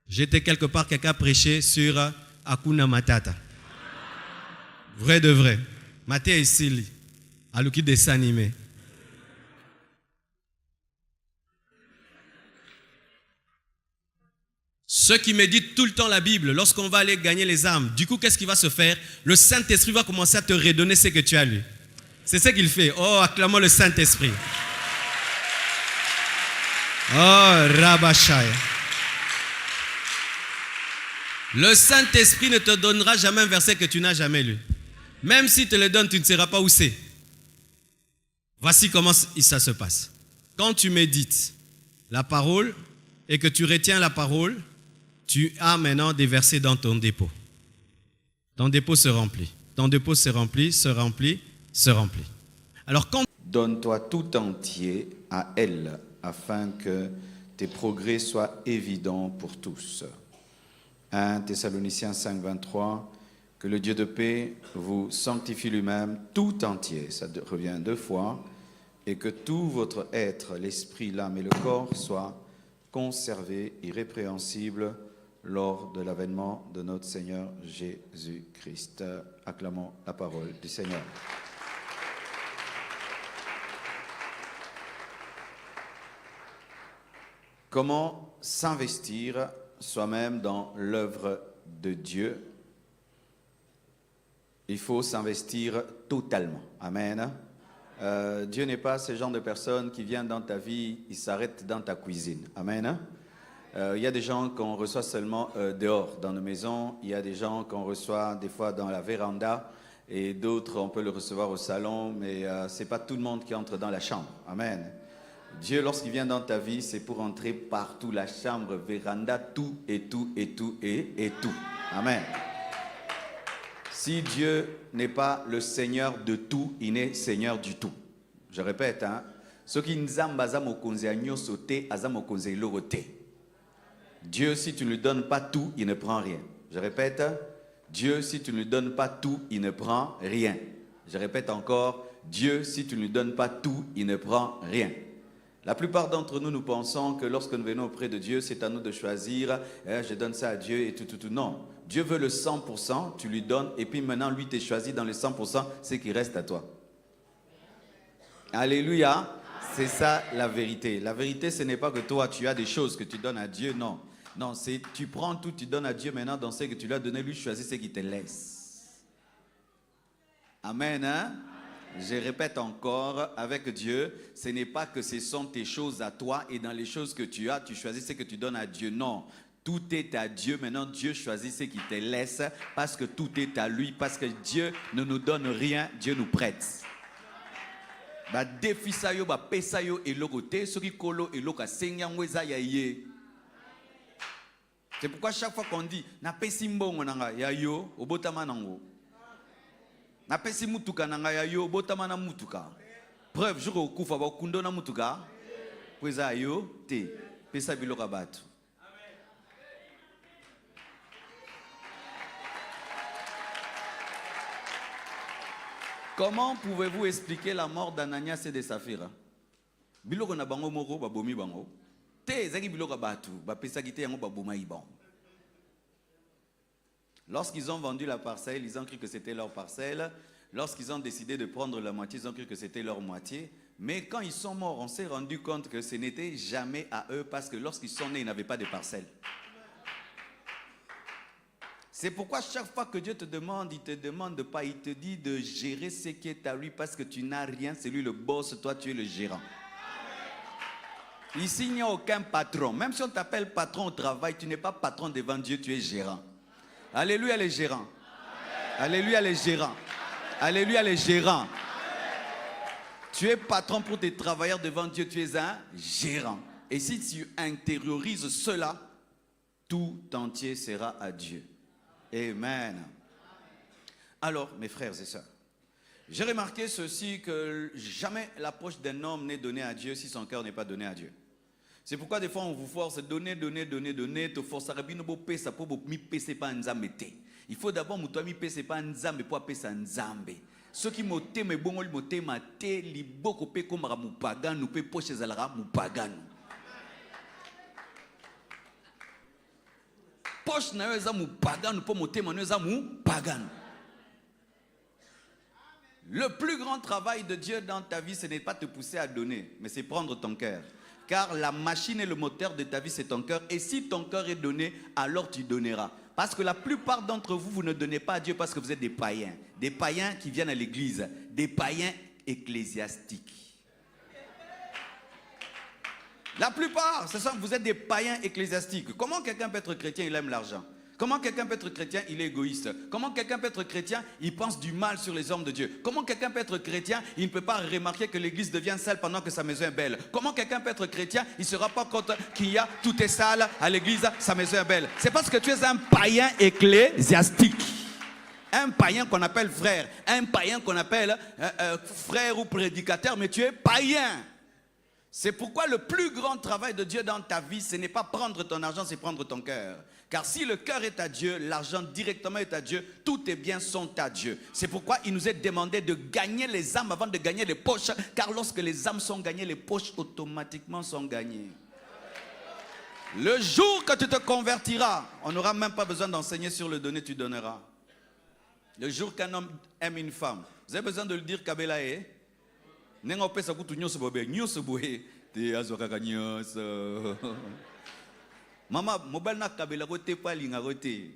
J'étais quelque part, quelqu'un prêchait sur Hakuna Matata. Vrai de vrai. Maté ici, à l'ouki dessin animé. Ceux qui méditent tout le temps la Bible, lorsqu'on va aller gagner les âmes, du coup, qu'est-ce qui va se faire? Le Saint-Esprit va commencer à te redonner ce que tu as lu. C'est ce qu'il fait. Oh, acclamons le Saint-Esprit. Oh, Rabashaya. Le Saint-Esprit ne te donnera jamais un verset que tu n'as jamais lu. Même s'il te le donne, tu ne sauras pas où c'est. Voici comment ça se passe. Quand tu médites la parole et que tu retiens la parole, tu as maintenant des versets dans ton dépôt. Ton dépôt se remplit. Ton dépôt se remplit, se remplit, se remplit. Alors quand... Donne-toi tout entier à elle, afin que tes progrès soient évidents pour tous. 1 Thessaloniciens 5, 23, que le Dieu de paix vous sanctifie lui-même tout entier, ça revient 2 fois, et que tout votre être, l'esprit, l'âme et le corps soient conservés irrépréhensibles lors de l'avènement de notre Seigneur Jésus-Christ. Acclamons la parole du Seigneur. Comment s'investir soi-même dans l'œuvre de Dieu? Il faut s'investir totalement. Amen. Dieu n'est pas ce genre de personne qui vient dans ta vie, il s'arrête dans ta cuisine. Amen. Il y a des gens qu'on reçoit seulement dehors, dans nos maisons. Il y a des gens qu'on reçoit des fois dans la véranda. Et d'autres, on peut le recevoir au salon. Mais ce n'est pas tout le monde qui entre dans la chambre. Amen. Dieu, lorsqu'il vient dans ta vie, c'est pour entrer partout, la chambre, véranda, tout et tout et tout et tout. Amen. Si Dieu n'est pas le Seigneur de tout, il n'est Seigneur du tout. Je répète, hein. Dieu, si tu ne lui donnes pas tout, il ne prend rien. Je répète, Dieu, si tu ne lui donnes pas tout, il ne prend rien. Je répète encore, Dieu, si tu ne lui donnes pas tout, il ne prend rien. La plupart d'entre nous, nous pensons que lorsque nous venons auprès de Dieu, c'est à nous de choisir, je donne ça à Dieu et tout. Non, Dieu veut le 100%, tu lui donnes, et puis maintenant, lui t'es choisi dans les 100%, c'est qui reste à toi. Alléluia, c'est ça la vérité. La vérité, ce n'est pas que toi, tu as des choses que tu donnes à Dieu, non. Non, c'est tu prends tout, tu donnes à Dieu maintenant dans ce que tu lui as donné, lui choisit ce qui te laisse. Amen, hein? Je répète encore, avec Dieu, ce n'est pas que ce sont tes choses à toi et dans les choses que tu as, tu choisis ce que tu donnes à Dieu. Non, tout est à Dieu. Maintenant, Dieu choisit ce qui te laisse parce que tout est à lui. Parce que Dieu ne nous donne rien, Dieu nous prête. C'est pourquoi chaque fois qu'on dit « Napesi mbongo nanga ya yo, obotama nango ». Napesi mutuka nanga ya yo botama na mutuka. Preuve jour okufa ba kundo na mutuka. Kweza yo te pesa biloka batu. Comment pouvez-vous expliquer la mort d'Ananias et de Saphira? Biloko na bango moko ba bomi bango. Te zaki biloka batu ba pesa kite yango ba boma ibon. Lorsqu'ils ont vendu la parcelle, ils ont cru que c'était leur parcelle. Lorsqu'ils ont décidé de prendre la moitié, ils ont cru que c'était leur moitié. Mais quand ils sont morts, on s'est rendu compte que ce n'était jamais à eux parce que lorsqu'ils sont nés, ils n'avaient pas de parcelle. C'est pourquoi chaque fois que Dieu te demande, il ne te demande pas, il te dit de gérer ce qui est à lui parce que tu n'as rien, c'est lui le boss, toi tu es le gérant. Ici, il n'y a aucun patron. Même si on t'appelle patron au travail, tu n'es pas patron devant Dieu, tu es gérant. Alléluia les gérants. Alléluia les gérants. Alléluia les gérants. Tu es patron pour tes travailleurs devant Dieu, tu es un gérant. Et si tu intériorises cela, tout entier sera à Dieu. Amen. Alors, mes frères et sœurs, j'ai remarqué ceci, que jamais l'approche d'un homme n'est donnée à Dieu si son cœur n'est pas donné à Dieu. C'est pourquoi des fois on vous force, donner, te force à rabino bo pesa po bo mi pese pa nzambe te. Il faut d'abord muto mi pese pa nzambe po pesa nzambe. Ce qui mote me bongoli mote mate liboko pe komara mupagano pe poche zalara mupagano. poche na yo eza mu pagan po motema na yo eza mu pagan. Le plus grand travail de Dieu dans ta vie, ce n'est pas te pousser à donner, mais c'est prendre ton cœur. Car la machine et le moteur de ta vie, c'est ton cœur. Et si ton cœur est donné, alors tu donneras. Parce que la plupart d'entre vous, vous ne donnez pas à Dieu parce que vous êtes des païens. Des païens qui viennent à l'église. Des païens ecclésiastiques. La plupart, ce sont, vous êtes des païens ecclésiastiques. Comment quelqu'un peut être chrétien, il aime l'argent? Comment quelqu'un peut être chrétien, il est égoïste? Comment quelqu'un peut être chrétien, il pense du mal sur les hommes de Dieu? Comment quelqu'un peut être chrétien, il ne peut pas remarquer que l'église devient sale pendant que sa maison est belle? Comment quelqu'un peut être chrétien, il ne se rend pas compte qu'il y a tout est sale à l'église, sa maison est belle? C'est parce que tu es un païen ecclésiastique. Un païen qu'on appelle frère, un païen qu'on appelle frère ou prédicateur, mais tu es païen. C'est pourquoi le plus grand travail de Dieu dans ta vie, ce n'est pas prendre ton argent, c'est prendre ton cœur. Car si le cœur est à Dieu, l'argent directement est à Dieu, tous tes biens sont à Dieu. C'est pourquoi il nous est demandé de gagner les âmes avant de gagner les poches. Car lorsque les âmes sont gagnées, les poches automatiquement sont gagnées. Le jour que tu te convertiras, on n'aura même pas besoin d'enseigner sur le donner, tu donneras. Le jour qu'un homme aime une femme, vous avez besoin de le dire Kabela est. Mama, mobile na kabela kote pa linga kote.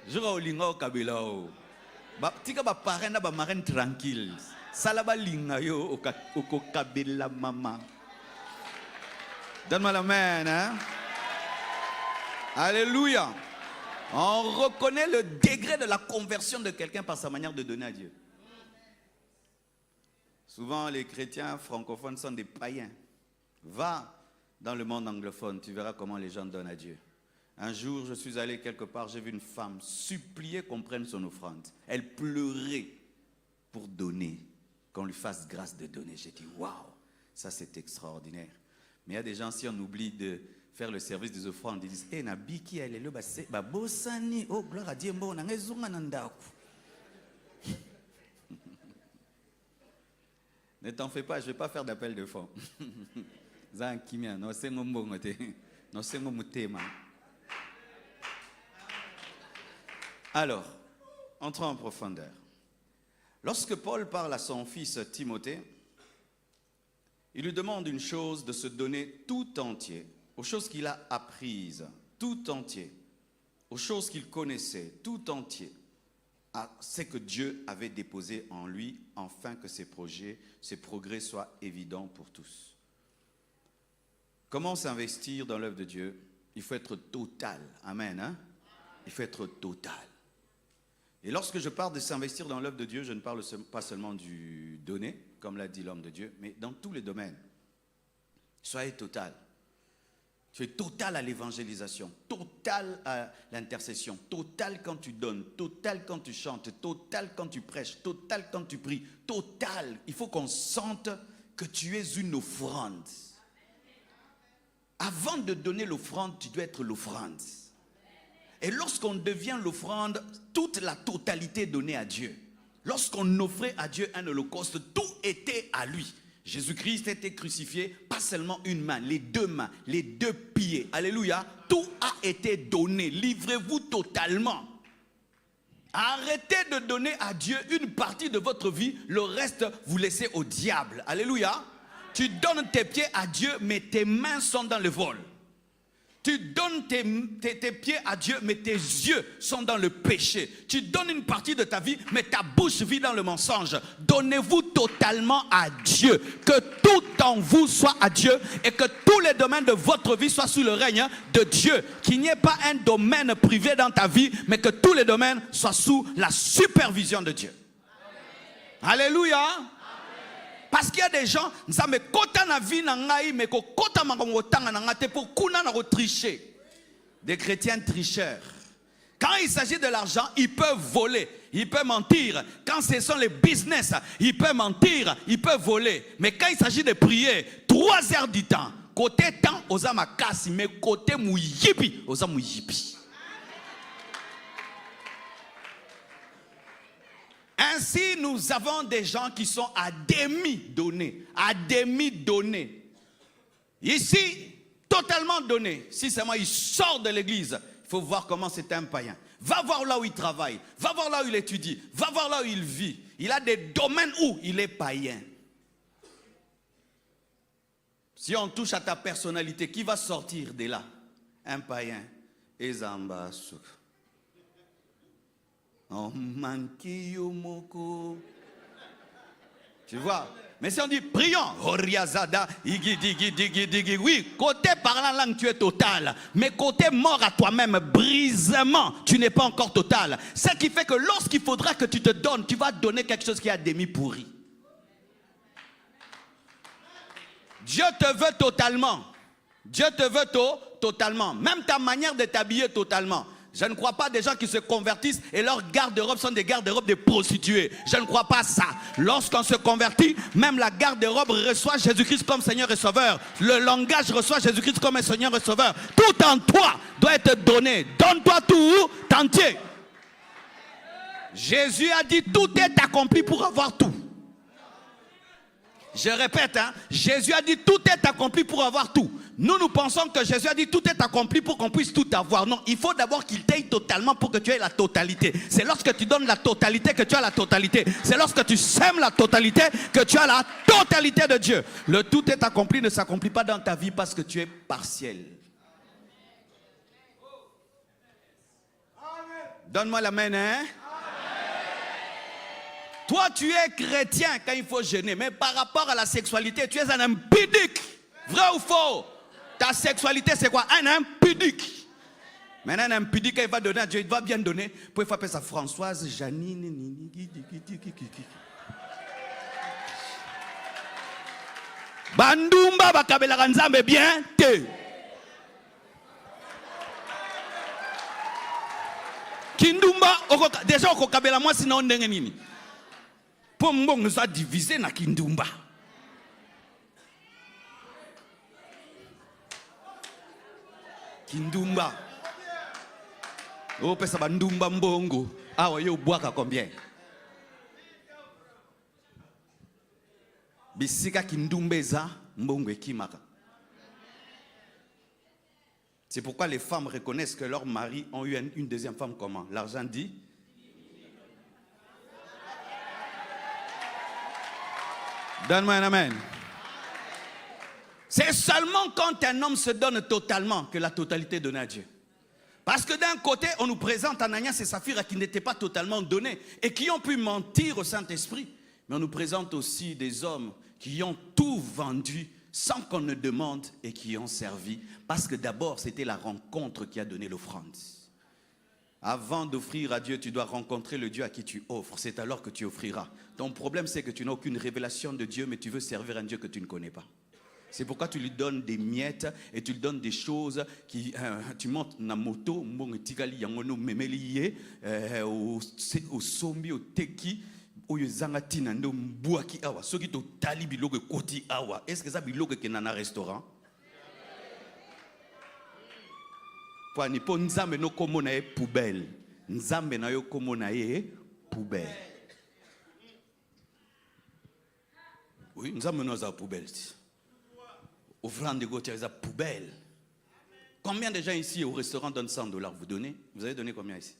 Jura o linga o kabela o. Ba tika ba parrain na ba marraine tranquille. Sala ba linga yo o kabela mama. Donne-moi la main, hein? Alléluia. On reconnaît le degré de la conversion de quelqu'un par sa manière de donner à Dieu. Souvent, les chrétiens francophones sont des païens. Va dans le monde anglophone, tu verras comment les gens donnent à Dieu. Un jour, je suis allé quelque part, j'ai vu une femme supplier qu'on prenne son offrande. Elle pleurait pour donner, qu'on lui fasse grâce de donner. J'ai dit, waouh, ça c'est extraordinaire. Mais il y a des gens, si on oublie de faire le service des offrandes, ils disent, eh, nabi qui est le bosani, oh, gloire à Dieu, bon, ne t'en fais pas, je ne vais pas faire d'appel de fonds. Alors, entrons en profondeur. Lorsque Paul parle à son fils Timothée, il lui demande une chose, de se donner tout entier aux choses qu'il a apprises, tout entier, aux choses qu'il connaissait, tout entier, à ce que Dieu avait déposé en lui, afin que ses projets, ses progrès soient évidents pour tous. Comment s'investir dans l'œuvre de Dieu? Il faut être total. Amen. Hein? Il faut être total. Et lorsque je parle de s'investir dans l'œuvre de Dieu, je ne parle pas seulement du donner, comme l'a dit l'homme de Dieu, mais dans tous les domaines. Soyez total. Tu es total à l'évangélisation, total à l'intercession, total quand tu donnes, total quand tu chantes, total quand tu prêches, total quand tu pries, total. Il faut qu'on sente que tu es une offrande. Avant de donner l'offrande, tu dois être l'offrande. Et lorsqu'on devient l'offrande, toute la totalité est donnée à Dieu. Lorsqu'on offrait à Dieu un holocauste, tout était à lui. Jésus-Christ était crucifié, pas seulement une main, les deux pieds. Alléluia. Tout a été donné. Livrez-vous totalement. Arrêtez de donner à Dieu une partie de votre vie, le reste, vous laissez au diable. Alléluia. Tu donnes tes pieds à Dieu, mais tes mains sont dans le vol. Tu donnes tes pieds à Dieu, mais tes yeux sont dans le péché. Tu donnes une partie de ta vie, mais ta bouche vit dans le mensonge. Donnez-vous totalement à Dieu. Que tout en vous soit à Dieu et que tous les domaines de votre vie soient sous le règne de Dieu. Qu'il n'y ait pas un domaine privé dans ta vie, mais que tous les domaines soient sous la supervision de Dieu. Amen. Alléluia. Parce qu'il y a des gens, ça me kota na vie na ngai, mais ko kota mango tanga na ngate pour kuna na ko tricher. Des chrétiens tricheurs. Quand il s'agit de l'argent, ils peuvent voler, ils peuvent mentir. Quand ce sont les business, ils peuvent mentir, ils peuvent voler. Mais quand il s'agit de prier, 3 heures du temps, côté temps, osa makasi, mais côté mouyipi, osa mouyipi. Ainsi, nous avons des gens qui sont à demi-donnés. À demi-donnés. Ici, totalement donnés. Si seulement ils sortent de l'église, il faut voir comment c'est un païen. Va voir là où il travaille, va voir là où il étudie, va voir là où il vit. Il a des domaines où il est païen. Si on touche à ta personnalité, qui va sortir de là? Un païen. Ezambasu. Oh, moko. Tu vois? Mais si on dit prions, oui, côté parlant langue, tu es total. Mais côté mort à toi-même, brisement, tu n'es pas encore total. Ce qui fait que lorsqu'il faudra que tu te donnes, tu vas donner quelque chose qui est à demi pourri. Dieu te veut totalement. Dieu te veut totalement. Même ta manière de t'habiller totalement. Je ne crois pas des gens qui se convertissent et leurs garde-robes sont des garde-robes de prostituées. Je ne crois pas ça. Lorsqu'on se convertit, même la garde-robe reçoit Jésus-Christ comme Seigneur et Sauveur. Le langage reçoit Jésus-Christ comme un Seigneur et Sauveur. Tout en toi doit être donné. Donne-toi tout entier. Jésus a dit tout est accompli pour avoir tout. Je répète, Jésus a dit tout est accompli pour avoir tout. Nous pensons que Jésus a dit tout est accompli pour qu'on puisse tout avoir. Non, il faut d'abord qu'il t'aille totalement pour que tu aies la totalité. C'est lorsque tu donnes la totalité que tu as la totalité. C'est lorsque tu sèmes la totalité que tu as la totalité de Dieu. Le tout est accompli ne s'accomplit pas dans ta vie parce que tu es partiel. Donne-moi l'amen, hein? Toi, tu es chrétien quand il faut jeûner, mais par rapport à la sexualité, tu es un impudique. Vrai ou faux? Ta sexualité, c'est quoi? Un impudique. Maintenant, un impudique, il va donner à Dieu, il va bien donner. Pour faire ça, Françoise, Janine, Bandumba, bakabela ranzambe bien te. Kindumba, déjà, au kabela moi, sinon, on n'est nini. Pour moi, nous a divisé na Kindumba. Kindumba. Oh, pesa bandumba mbongo. Ah, ouais, yo boaka combien? Bisika kindumbeza mbongo ekimaka. C'est pourquoi les femmes reconnaissent que leurs maris ont eu une deuxième femme comment? L'argent dit. Donne-moi un amen. C'est seulement quand un homme se donne totalement que la totalité est donnée à Dieu. Parce que d'un côté, on nous présente Ananias et Saphira qui n'étaient pas totalement donnés et qui ont pu mentir au Saint-Esprit. Mais on nous présente aussi des hommes qui ont tout vendu sans qu'on ne demande et qui ont servi. Parce que d'abord, c'était la rencontre qui a donné l'offrande. Avant d'offrir à Dieu, tu dois rencontrer le Dieu à qui tu offres. C'est alors que tu offriras. Ton problème, c'est que tu n'as aucune révélation de Dieu, mais tu veux servir un Dieu que tu ne connais pas. C'est pourquoi tu lui donnes des miettes et tu lui donnes des choses qui tu montes na moto mbongo tikali yangono memeli au sombi au teki oyo zangati na ndo mbwaki awa soki to tali biloko koti awa est-ce que ça biloko ke na restaurant pour ni po nzambe no komona e poubelle nzambe na yo komona e poubelle oui nzambe no za poubelle. Offrande de Gauthier, la poubelle. Combien de gens ici au restaurant donnent $100? Vous donnez? Vous avez donné combien ici?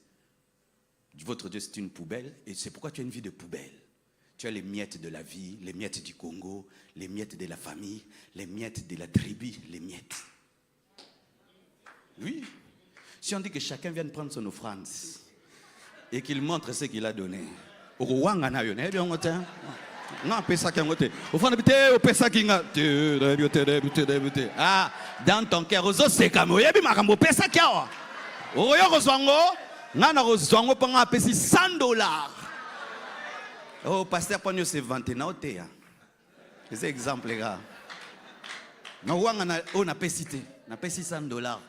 Votre Dieu, c'est une poubelle. Et c'est pourquoi tu as une vie de poubelle. Tu as les miettes de la vie, les miettes du Congo, les miettes de la famille, les miettes de la tribu, les miettes. Oui. Si on dit que chacun vient de prendre son offrande et qu'il montre ce qu'il a donné. Non, pesa kangote. Au fond de pesa kinga. Ah, dans ton cœur, ozo sekamo. Yebi makambo pesa kiawa. Oyo kozwango, ngana kozwango panga pesi $100. Oh, pasteur Pogno c'est 20 na oteya. C'est exemple les gars. Na wanga na on a pesité, na pesi $100.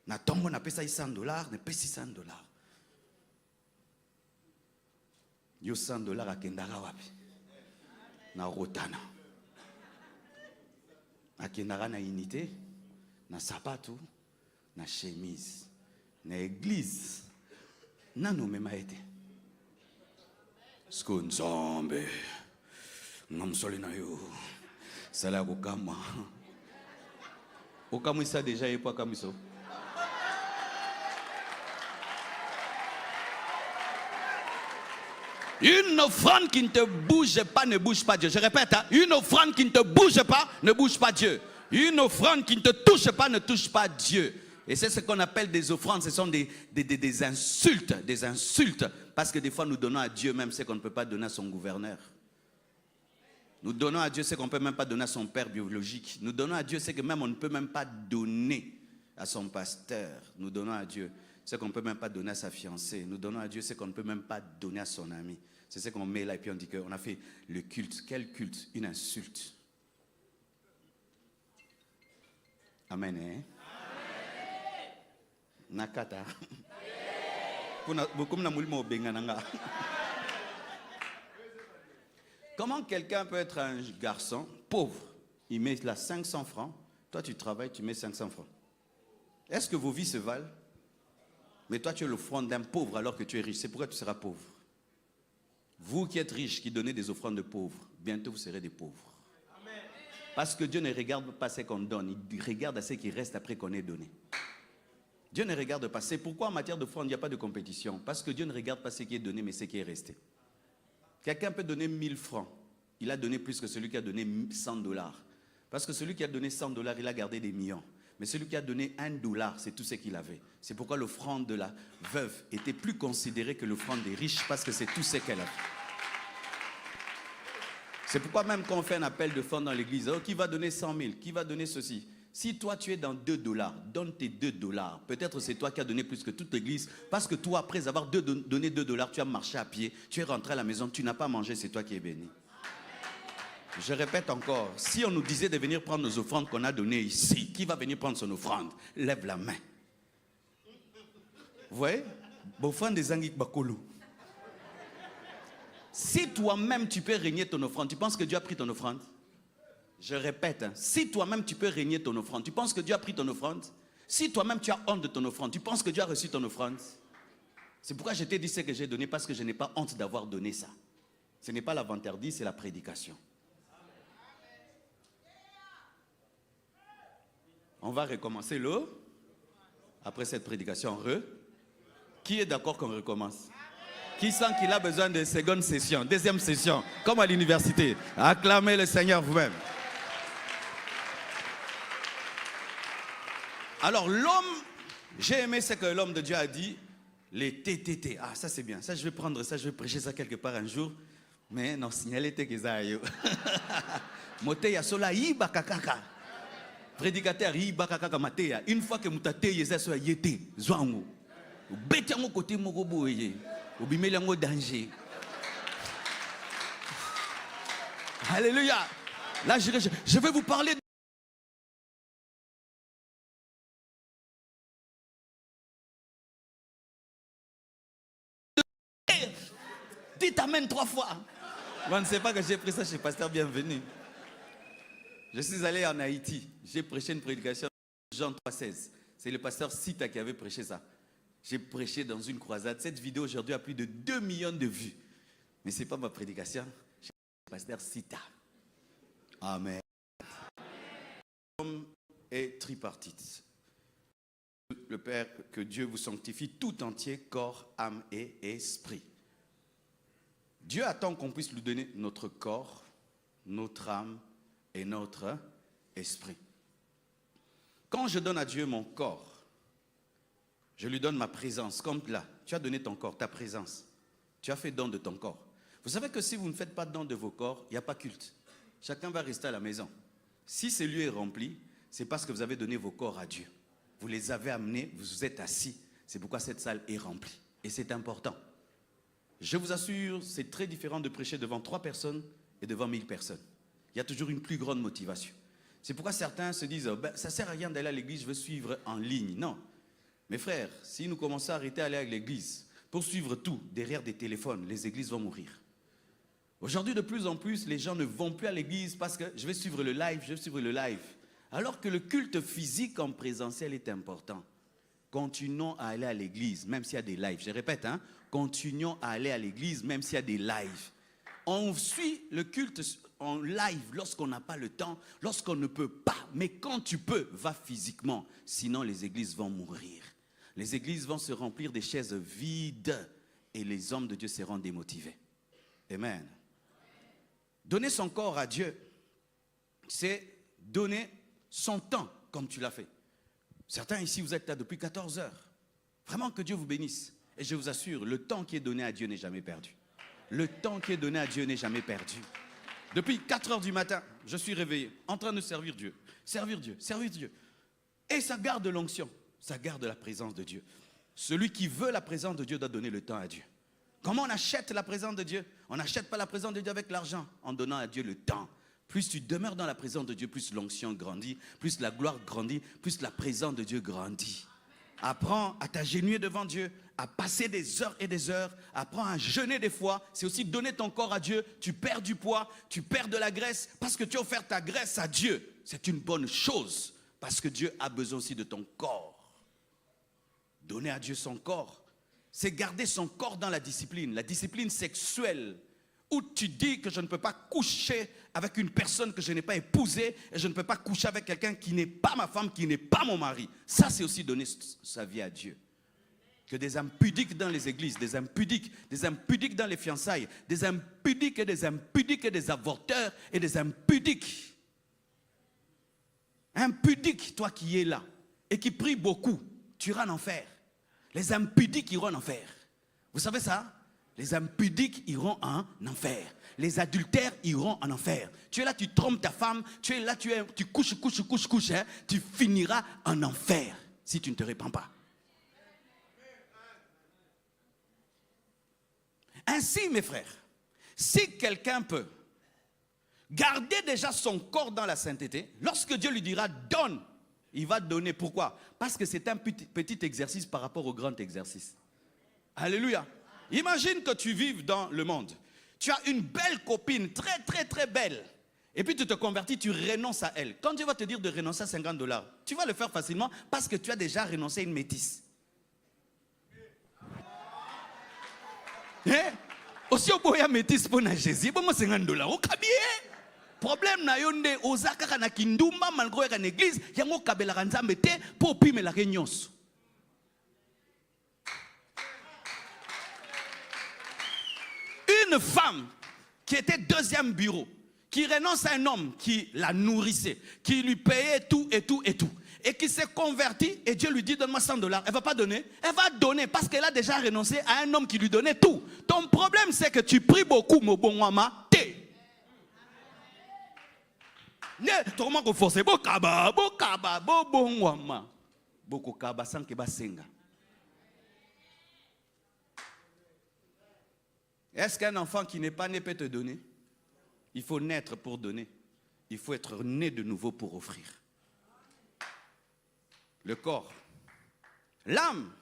Na tongo na pesa $100, na pesi $100. Yo $100 akendaka wapi? Na rotana. Akendaka na unité, na sapato, na chemise, na église. Nano mema ete. Sko nzombe. Ngamsole na yo. Sala kokama. Okamo isa déjà yepo kamiso. Une offrande qui ne te bouge pas ne bouge pas Dieu. Je répète, hein, une offrande qui ne te bouge pas ne bouge pas Dieu. Une offrande qui ne te touche pas ne touche pas Dieu. Et c'est ce qu'on appelle des offrandes. Ce sont des insultes. Des insultes. Parce que des fois, nous donnons à Dieu même ce qu'on ne peut pas donner à son gouverneur. Nous donnons à Dieu ce qu'on ne peut même pas donner à son père biologique. Nous donnons à Dieu ce que même on ne peut même pas donner à son pasteur. Nous donnons à Dieu ce qu'on ne peut même pas donner à sa fiancée. Nous donnons à Dieu ce qu'on ne peut même pas donner à son ami. C'est ce qu'on met là et puis on dit qu'on a fait le culte. Quel culte? Une insulte. Amen. Hein? Nakata. Comment quelqu'un peut être un garçon pauvre? Il met là 500 francs. Toi, tu travailles, tu mets 500 francs. Est-ce que vos vies se valent? Mais toi, tu es l'offrande d'un pauvre alors que tu es riche. C'est pourquoi tu seras pauvre. Vous qui êtes riches, qui donnez des offrandes de pauvres, bientôt vous serez des pauvres. Amen. Parce que Dieu ne regarde pas ce qu'on donne, il regarde à ce qui reste après qu'on ait donné. Dieu ne regarde pas. C'est pourquoi en matière d'offrande, il n'y a pas de compétition. Parce que Dieu ne regarde pas ce qui est donné, mais ce qui est resté. Quelqu'un peut donner 1000 francs. Il a donné plus que celui qui a donné 100 dollars. Parce que celui qui a donné 100 dollars, il a gardé des millions. Mais celui qui a donné 1 dollar, c'est tout ce qu'il avait. C'est pourquoi l'offrande de la veuve était plus considérée que l'offrande des riches, parce que c'est tout ce qu'elle avait. C'est pourquoi même quand on fait un appel de fonds dans l'église, oh, qui va donner 100 000, qui va donner ceci? Si toi tu es dans 2 dollars, donne tes 2 dollars. Peut-être c'est toi qui as donné plus que toute l'église, parce que toi, après avoir donné 2 dollars, tu as marché à pied, tu es rentré à la maison, tu n'as pas mangé, c'est toi qui es béni. Je répète encore, si on nous disait de venir prendre nos offrandes qu'on a données ici, qui va venir prendre son offrande? Lève la main. Vous voyez? Offrande des Angik Bakolo. Si toi-même tu peux régner ton offrande, tu penses que Dieu a pris ton offrande? Je répète, hein, si toi-même tu peux régner ton offrande, tu penses que Dieu a pris ton offrande? Si toi-même tu as honte de ton offrande, tu penses que Dieu a reçu ton offrande? C'est pourquoi je t'ai dit ce que j'ai donné, parce que je n'ai pas honte d'avoir donné ça. Ce n'est pas la vantardise, c'est la prédication. On va recommencer après cette prédication. Qui est d'accord qu'on recommence? Qui sent qu'il a besoin de seconde session, deuxième session, comme à l'université? Acclamez le Seigneur vous-même. Alors l'homme, j'ai aimé ce que l'homme de Dieu a dit, les TTT. Ah, ça c'est bien, ça je vais prendre ça, je vais prêcher ça quelque part un jour. Mais non, signaler que ça aille. Moté ya sola iba kakaka. Prédicateur iba kakaka matéya. Une fois que mutate yesa so yete, zwango. Beti yango côté moko boye. Obimeli yango danger. Alléluia. Là je vais vous parler dites amen 3 fois. Moi, ne sais pas que j'ai pris ça chez Pasteur Bienvenu. Je suis allé en Haïti. J'ai prêché une prédication de Jean 3,16. C'est le pasteur Sita qui avait prêché ça. J'ai prêché dans une croisade. Cette vidéo aujourd'hui a plus de 2 millions de vues. Mais ce n'est pas ma prédication. C'est le pasteur Sita. Amen. L'homme est tripartite. Le Père, que Dieu vous sanctifie tout entier, corps, âme et esprit. Dieu attend qu'on puisse lui donner notre corps, notre âme et notre esprit. Quand je donne à Dieu mon corps, je lui donne ma présence. Comme là, tu as donné ton corps, ta présence. Tu as fait don de ton corps. Vous savez que si vous ne faites pas don de vos corps, il n'y a pas culte. Chacun va rester à la maison. Si ce lieu est rempli, c'est parce que vous avez donné vos corps à Dieu. Vous les avez amenés, vous vous êtes assis. C'est pourquoi cette salle est remplie. Et c'est important. Je vous assure, c'est très différent de prêcher devant 3 personnes et devant 1000 personnes. Il y a toujours une plus grande motivation. C'est pourquoi certains se disent, ben, ça ne sert à rien d'aller à l'église, je veux suivre en ligne. Non. Mes frères, si nous commençons à arrêter d'aller à l'église pour suivre tout derrière des téléphones, les églises vont mourir. Aujourd'hui, de plus en plus, les gens ne vont plus à l'église parce que je vais suivre le live, Alors que le culte physique en présentiel est important. Continuons à aller à l'église, même s'il y a des lives. Je répète, hein, continuons à aller à l'église, même s'il y a des lives. On suit le culte en live lorsqu'on n'a pas le temps, lorsqu'on ne peut pas. Mais quand tu peux, va physiquement. Sinon, les églises vont mourir. Les églises vont se remplir des chaises vides et les hommes de Dieu seront démotivés. Amen. Donner son corps à Dieu, c'est donner son temps comme tu l'as fait. Certains ici, vous êtes là depuis 14 heures. Vraiment que Dieu vous bénisse. Et je vous assure, le temps qui est donné à Dieu n'est jamais perdu. Le temps qui est donné à Dieu n'est jamais perdu. Depuis 4 heures du matin, je suis réveillé, en train de servir Dieu. Servir Dieu, servir Dieu. Et ça garde l'onction, ça garde la présence de Dieu. Celui qui veut la présence de Dieu doit donner le temps à Dieu. Comment on achète la présence de Dieu? On n'achète pas la présence de Dieu avec l'argent, en donnant à Dieu le temps. Plus tu demeures dans la présence de Dieu, plus l'onction grandit, plus la gloire grandit, plus la présence de Dieu grandit. Apprends à t'agenouiller devant Dieu, à passer des heures et des heures. Apprends à jeûner des fois. C'est aussi donner ton corps à Dieu. Tu perds du poids, tu perds de la graisse parce que tu as offert ta graisse à Dieu. C'est une bonne chose parce que Dieu a besoin aussi de ton corps. Donner à Dieu son corps, c'est garder son corps dans la discipline sexuelle. Où tu dis que je ne peux pas coucher avec une personne que je n'ai pas épousée et je ne peux pas coucher avec quelqu'un qui n'est pas ma femme, qui n'est pas mon mari. Ça, c'est aussi donner sa vie à Dieu. Que des impudiques dans les églises, des impudiques dans les fiançailles, des impudiques et des avorteurs et des impudiques. Impudique, toi qui es là et qui prie beaucoup, tu iras en enfer. Les impudiques iront en enfer. Vous savez ça? Les impudiques iront en enfer. Les adultères iront en enfer. Tu es là, tu trompes ta femme. Tu es là, tu couches. Hein, tu finiras en enfer si tu ne te répands pas. Ainsi, mes frères, si quelqu'un peut garder déjà son corps dans la sainteté, lorsque Dieu lui dira donne, il va donner. Pourquoi? Parce que c'est un petit exercice par rapport au grand exercice. Alléluia. Imagine que tu vives dans le monde. Tu as une belle copine, très belle. Et puis tu te convertis, tu renonces à elle. Quand Dieu va te dire de renoncer à $50, tu vas le faire facilement parce que tu as déjà renoncé à une métisse. Aussi au bout, il y a métisse pour Jésus. Bon, moi, $50. Au cabier. Problème na yonde ozaka na kindumba malgré qu'en église, yango kabela kanzambe te pour pimer la réunion. Une femme qui était deuxième bureau, qui renonce à un homme qui la nourrissait, qui lui payait tout, et qui s'est converti, et Dieu lui dit donne-moi $100. Elle ne va pas donner, elle va donner parce qu'elle a déjà renoncé à un homme qui lui donnait tout. Ton problème c'est que tu pries beaucoup, mon bon wama, té. Tout le monde force, bo kaba, bo bon wama, boko kaba sans que ba senga. Est-ce qu'un enfant qui n'est pas né peut te donner? Il faut naître pour donner. Il faut être né de nouveau pour offrir. Le corps. L'âme,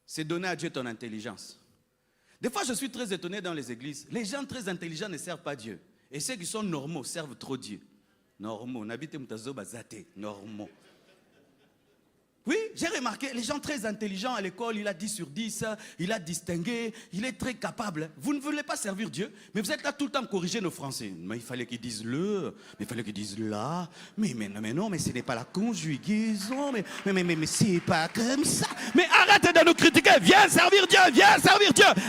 c'est donner à Dieu ton intelligence. Des fois, je suis très étonné dans les églises. Les gens très intelligents ne servent pas Dieu. Et ceux qui sont normaux servent trop Dieu. Normaux. Normaux. Oui, j'ai remarqué, les gens très intelligents à l'école, il a 10 sur 10, il a distingué, il est très capable. Vous ne voulez pas servir Dieu, mais vous êtes là tout le temps corriger nos Français. Mais il fallait qu'ils disent le, mais il fallait qu'ils disent là, mais non, mais ce n'est pas la conjugaison, mais c'est pas comme ça. Mais arrêtez de nous critiquer, viens servir Dieu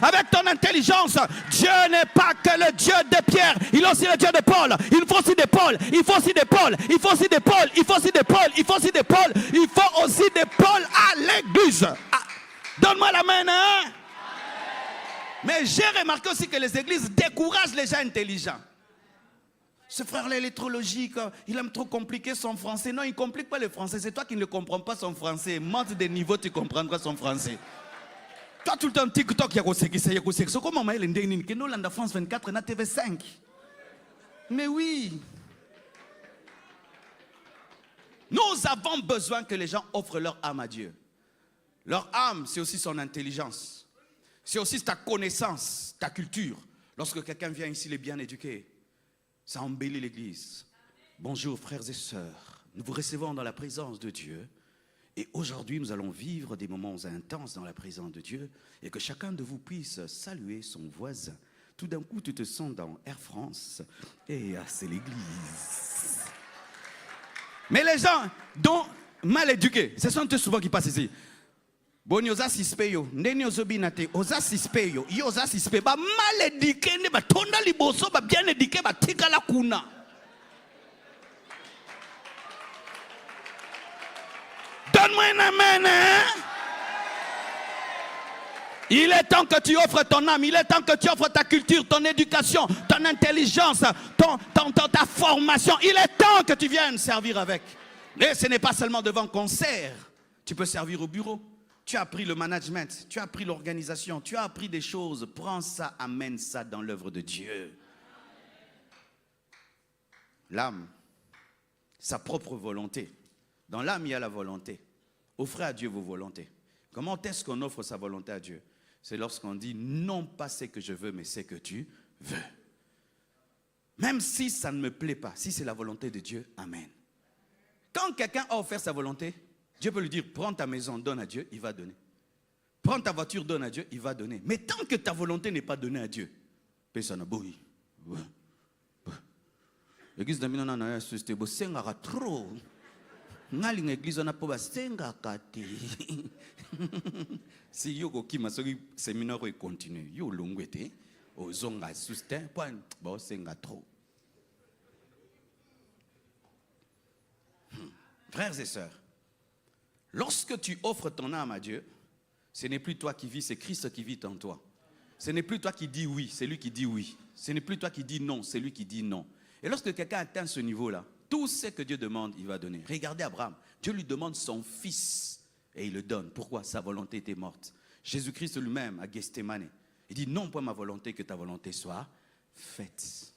avec ton intelligence. Dieu n'est pas que le Dieu de Pierre, il est aussi le Dieu de Paul. Il faut aussi des Paul, il faut aussi des Paul, il faut aussi des Paul, il faut aussi des Paul, il faut aussi des Paul, il faut aussi des Paul à l'église. Ah, donne-moi la main, hein? Mais j'ai remarqué aussi que les églises découragent les gens intelligents. Ce frère-là, il est trop logique, il aime trop compliquer son français. Non, il ne complique pas le français, c'est toi qui ne comprends pas son français. Monte des niveaux, tu comprendras son français. Toi, tout le temps, TikTok, il y a c'est comment il est que nous, l'Anda France 24, on a TV5. Mais oui. Nous avons besoin que les gens offrent leur âme à Dieu. Leur âme, c'est aussi son intelligence. C'est aussi ta connaissance, ta culture. Lorsque quelqu'un vient ici, il est bien éduqué. Ça embellit l'église. Bonjour frères et sœurs. Nous vous recevons dans la présence de Dieu. Et aujourd'hui, nous allons vivre des moments intenses dans la présence de Dieu. Et que chacun de vous puisse saluer son voisin. Tout d'un coup, tu te sens dans Air France. Et c'est l'église. Mais les gens dont mal éduqués, ce sont eux souvent qui passent ici. Boni oza suspect yo, ndeni ozobina te, oza suspect yo, yo oza suspect. Ba mal éduqué ne ba tonda liboso ba bien éduqué ba tika la kuna. Donne-moi un amen, hein? Il est temps que tu offres ton âme, il est temps que tu offres ta culture, ton éducation, ton intelligence, ta formation. Il est temps que tu viennes servir avec. Et ce n'est pas seulement devant concert. Tu peux servir au bureau. Tu as appris le management, tu as appris l'organisation, tu as appris des choses. Prends ça, amène ça dans l'œuvre de Dieu. L'âme, sa propre volonté. Dans l'âme, il y a la volonté. Offrez à Dieu vos volontés. Comment est-ce qu'on offre sa volonté à Dieu? C'est lorsqu'on dit non pas ce que je veux, mais ce que tu veux. Même si ça ne me plaît pas, si c'est la volonté de Dieu, amen. Quand quelqu'un a offert sa volonté, Dieu peut lui dire, prends ta maison, donne à Dieu, il va donner. Prends ta voiture, donne à Dieu, il va donner. Mais tant que ta volonté n'est pas donnée à Dieu, personne n'a beau. L'église de Minona n'a pas beau, c'est trop. L'église n'a pas beau, si yo qui m'a sorti séminaire continue, yo longwete, aux zonga sustain, bon c'est trop. Frères et sœurs, lorsque tu offres ton âme à Dieu, ce n'est plus toi qui vis, c'est Christ qui vit en toi. Ce n'est plus toi qui dis oui, c'est lui qui dit oui. Ce n'est plus toi qui dis non, c'est lui qui dit non. Et lorsque quelqu'un atteint ce niveau-là, tout ce que Dieu demande, il va donner. Regardez Abraham, Dieu lui demande son fils et il le donne. Pourquoi? Sa volonté était morte. Jésus-Christ lui-même à Gethsémane, il dit non pas ma volonté, que ta volonté soit faite.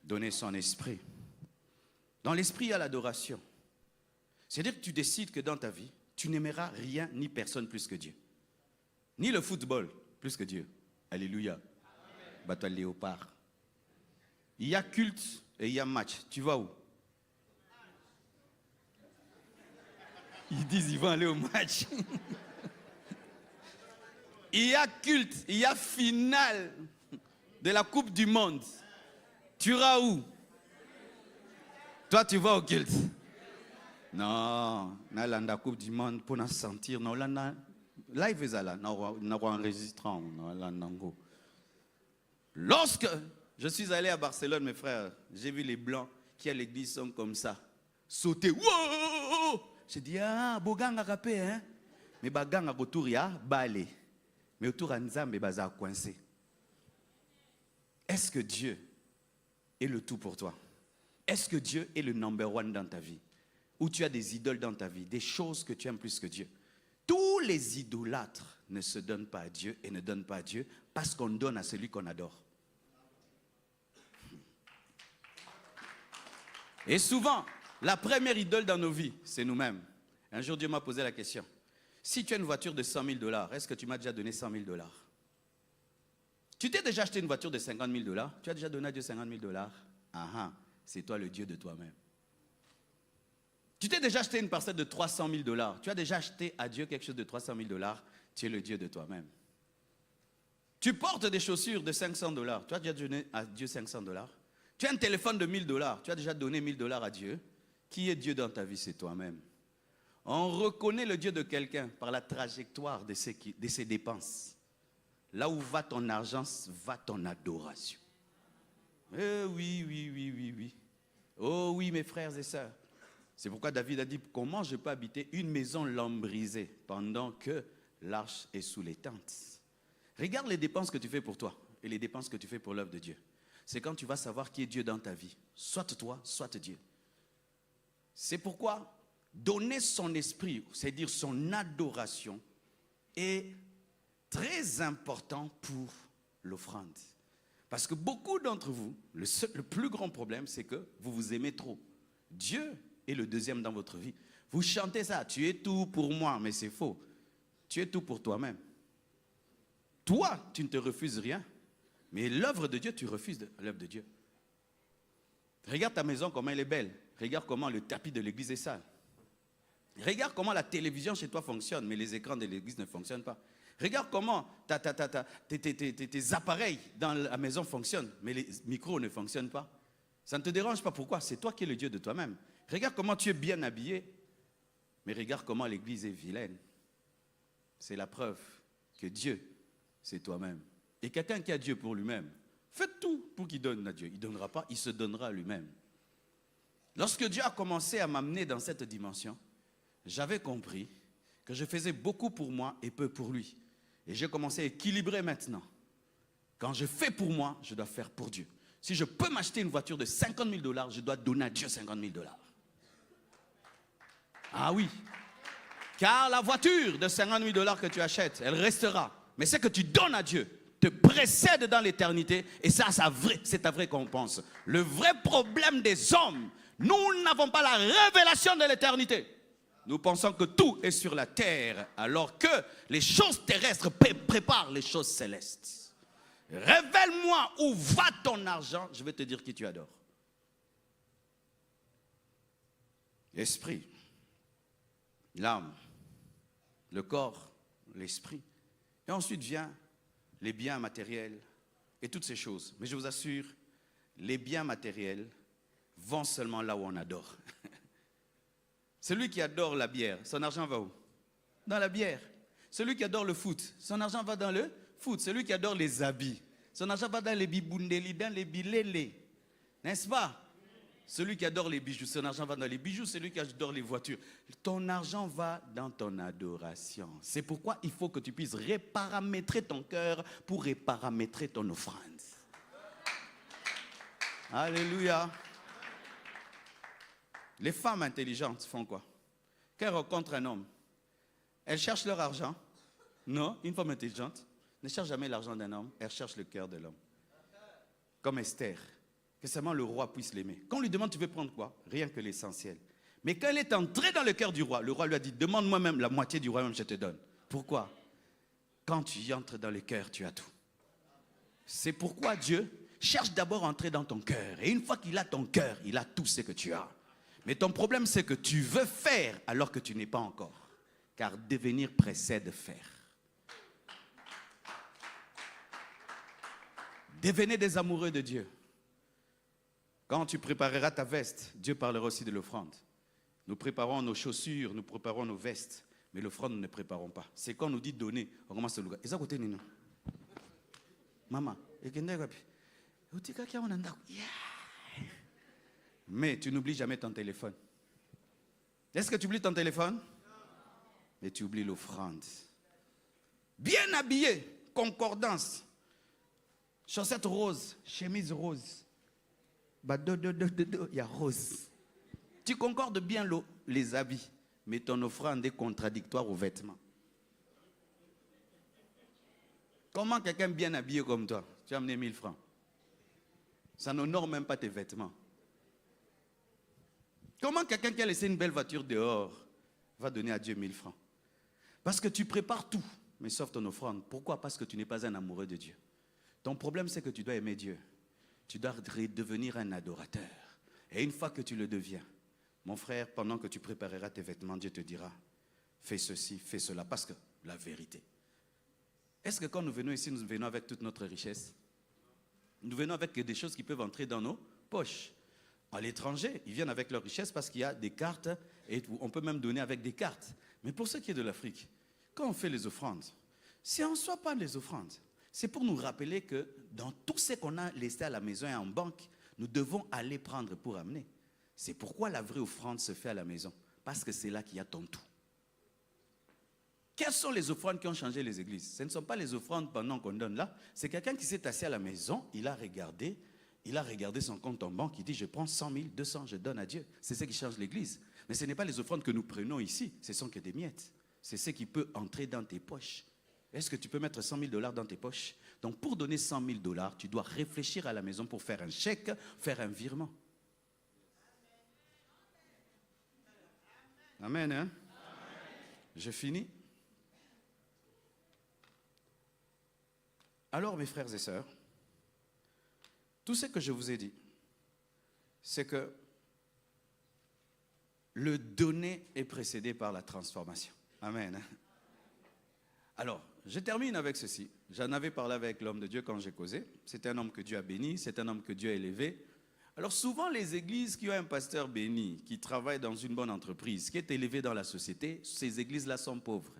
Donner son esprit. Dans l'esprit, il y a l'adoration. C'est-à-dire que tu décides que dans ta vie, tu n'aimeras rien ni personne plus que Dieu. Ni le football plus que Dieu. Alléluia. Bateau léopard. Il y a culte et il y a match. Tu vas où? Ils disent ils vont aller au match. Il y a culte, il y a finale de la Coupe du Monde. Tu iras où? Toi, tu vas au culte. Non, la Coupe du Monde pour nous sentir. Non, là, live est là. Nous enregistrons. Lorsque je suis allé à Barcelone, mes frères, j'ai vu les Blancs qui à l'église sont comme ça. Sauter. Wow! J'ai dit, ah, Boganga rapé, hein? Mais Baganga autour, il y a balé. Mais autour, Nzambe, baza coincé. Est-ce que Dieu est le tout pour toi? Est-ce que Dieu est le number one dans ta vie? Ou tu as des idoles dans ta vie, des choses que tu aimes plus que Dieu? Tous les idolâtres ne se donnent pas à Dieu et ne donnent pas à Dieu parce qu'on donne à celui qu'on adore. Et souvent, la première idole dans nos vies, c'est nous-mêmes. Un jour, Dieu m'a posé la question. Si tu as une voiture de 100 000 $, est-ce que tu m'as déjà donné 100 000 $? Tu t'es déjà acheté une voiture de 50 000 $? Tu as déjà donné à Dieu 50 000 $? Ah ah, c'est toi le Dieu de toi-même. Tu t'es déjà acheté une parcelle de 300 000 $? Tu as déjà acheté à Dieu quelque chose de 300 000 $? Tu es le Dieu de toi-même. Tu portes des chaussures de 500 $. Tu as déjà donné à Dieu 500 $? Tu as un téléphone de 1000 $. Tu as déjà donné 1000 $ à Dieu. Qui est Dieu dans ta vie? C'est toi-même. On reconnaît le Dieu de quelqu'un par la trajectoire de ses dépenses. Là où va ton argent, va ton adoration. Oui. Oh oui, mes frères et sœurs. C'est pourquoi David a dit, comment je peux habiter une maison lambrisée pendant que l'arche est sous les tentes? Regarde les dépenses que tu fais pour toi et les dépenses que tu fais pour l'œuvre de Dieu. C'est quand tu vas savoir qui est Dieu dans ta vie. Soit toi, soit Dieu. C'est pourquoi donner son esprit, c'est-à-dire son adoration, est très important pour l'offrande. Parce que beaucoup d'entre vous, le plus grand problème, c'est que vous vous aimez trop. Dieu est le deuxième dans votre vie. Vous chantez ça, tu es tout pour moi, mais c'est faux. Tu es tout pour toi-même. Toi, tu ne te refuses rien, mais l'œuvre de Dieu, tu refuses l'œuvre de Dieu. Regarde ta maison, comment elle est belle. Regarde comment le tapis de l'église est sale. Regarde comment la télévision chez toi fonctionne, mais les écrans de l'église ne fonctionnent pas. Regarde comment tes appareils dans la maison fonctionnent, mais les micros ne fonctionnent pas. Ça ne te dérange pas. Pourquoi? C'est toi qui es le Dieu de toi-même. Regarde comment tu es bien habillé, mais regarde comment l'église est vilaine. c'est la preuve que Dieu, c'est toi-même. Et quelqu'un qui a Dieu pour lui-même, faites tout pour qu'il donne à Dieu. Il ne donnera pas, il se donnera à lui-même. Lorsque Dieu a commencé à m'amener dans cette dimension, j'avais compris que je faisais beaucoup pour moi et peu pour lui. Et j'ai commencé à équilibrer maintenant. Quand je fais pour moi, je dois faire pour Dieu. Si je peux m'acheter une voiture de 50 000 $, je dois donner à Dieu 50 000 $. Ah oui. Car la voiture de 50 000 $ que tu achètes, elle restera. Mais ce que tu donnes à Dieu te précède dans l'éternité. Et ça, c'est ta vraie récompense. Le vrai problème des hommes, nous n'avons pas la révélation de l'éternité. Nous pensons que tout est sur la terre, alors que les choses terrestres préparent les choses célestes. Révèle-moi où va ton argent, je vais te dire qui tu adores. L'esprit, l'âme, le corps, l'esprit. Et ensuite vient les biens matériels et toutes ces choses. Mais je vous assure, les biens matériels vont seulement là où on adore. Celui qui adore la bière, son argent va où? Dans la bière. Celui qui adore le foot, son argent va dans le foot. Celui qui adore les habits, son argent va dans les bibundeli, dans les bilélés. N'est-ce pas? Celui qui adore les bijoux, son argent va dans les bijoux. Celui qui adore les voitures, ton argent va dans ton adoration. C'est pourquoi il faut que tu puisses reparamétrer ton cœur pour reparamétrer ton offrande. Alléluia. Les femmes intelligentes font quoi? Quand elles rencontrent un homme, elles cherchent leur argent. Non, une femme intelligente ne cherche jamais l'argent d'un homme, elle cherche le cœur de l'homme. Comme Esther, que seulement le roi puisse l'aimer. Quand on lui demande, tu veux prendre quoi? Rien que l'essentiel. Mais quand elle est entrée dans le cœur du roi, le roi lui a dit, demande-moi même la moitié du royaume, je te donne. Pourquoi? Quand tu y entres dans le cœur, tu as tout. C'est pourquoi Dieu cherche d'abord à entrer dans ton cœur. Et une fois qu'il a ton cœur, il a tout ce que tu as. Mais ton problème, c'est que tu veux faire alors que tu n'es pas encore. Car devenir précède faire. Devenez des amoureux de Dieu. Quand tu prépareras ta veste, Dieu parlera aussi de l'offrande. Nous préparons nos chaussures, nous préparons nos vestes, mais l'offrande, nous ne préparons pas. C'est quand on nous dit donner, on commence à le faire. côté nous. Maman, mais tu n'oublies jamais ton téléphone. Est-ce que tu oublies ton téléphone? Mais tu oublies l'offrande. Bien habillé, concordance. Chaussettes roses, chemise rose. Il y a rose. Tu concordes bien les habits, mais ton offrande est contradictoire aux vêtements. Comment quelqu'un bien habillé comme toi, tu as amené 1000 francs? Ça n'honore même pas tes vêtements. Comment quelqu'un qui a laissé une belle voiture dehors va donner à Dieu 1000 francs? Parce que tu prépares tout, mais sauf ton offrande. Pourquoi? Parce que tu n'es pas un amoureux de Dieu. Ton problème, c'est que tu dois aimer Dieu. Tu dois devenir un adorateur. Et une fois que tu le deviens, mon frère, pendant que tu prépareras tes vêtements, Dieu te dira, fais ceci, fais cela, parce que la vérité. Est-ce que quand nous venons ici, nous venons avec toute notre richesse? Nous venons avec des choses qui peuvent entrer dans nos poches. À l'étranger, ils viennent avec leur richesse parce qu'il y a des cartes et on peut même donner avec des cartes. Mais pour ce qui est de l'Afrique, quand on fait les offrandes, c'est en soi pas les offrandes. C'est pour nous rappeler que dans tout ce qu'on a laissé à la maison et en banque, nous devons aller prendre pour amener. C'est pourquoi la vraie offrande se fait à la maison. Parce que c'est là qu'il y a ton tout. Quelles sont les offrandes qui ont changé les églises? Ce ne sont pas les offrandes pendant qu'on donne là. C'est quelqu'un qui s'est assis à la maison, il a regardé son compte en banque, il dit je prends 100 000, 200, je donne à Dieu. C'est ce qui change l'église. Mais ce n'est pas les offrandes que nous prenons ici, ce sont que des miettes. C'est ce qui peut entrer dans tes poches. Est-ce que tu peux mettre 100 000 $ dans tes poches? Donc pour donner 100 000 $, tu dois réfléchir à la maison pour faire un chèque, faire un virement. Amen, hein? Amen. Je finis. Alors mes frères et sœurs, tout ce que je vous ai dit, c'est que le donner est précédé par la transformation. Amen. Alors, je termine avec ceci. J'en avais parlé avec l'homme de Dieu quand j'ai causé. C'est un homme que Dieu a béni, c'est un homme que Dieu a élevé. Alors souvent, les églises qui ont un pasteur béni, qui travaille dans une bonne entreprise, qui est élevé dans la société, ces églises-là sont pauvres.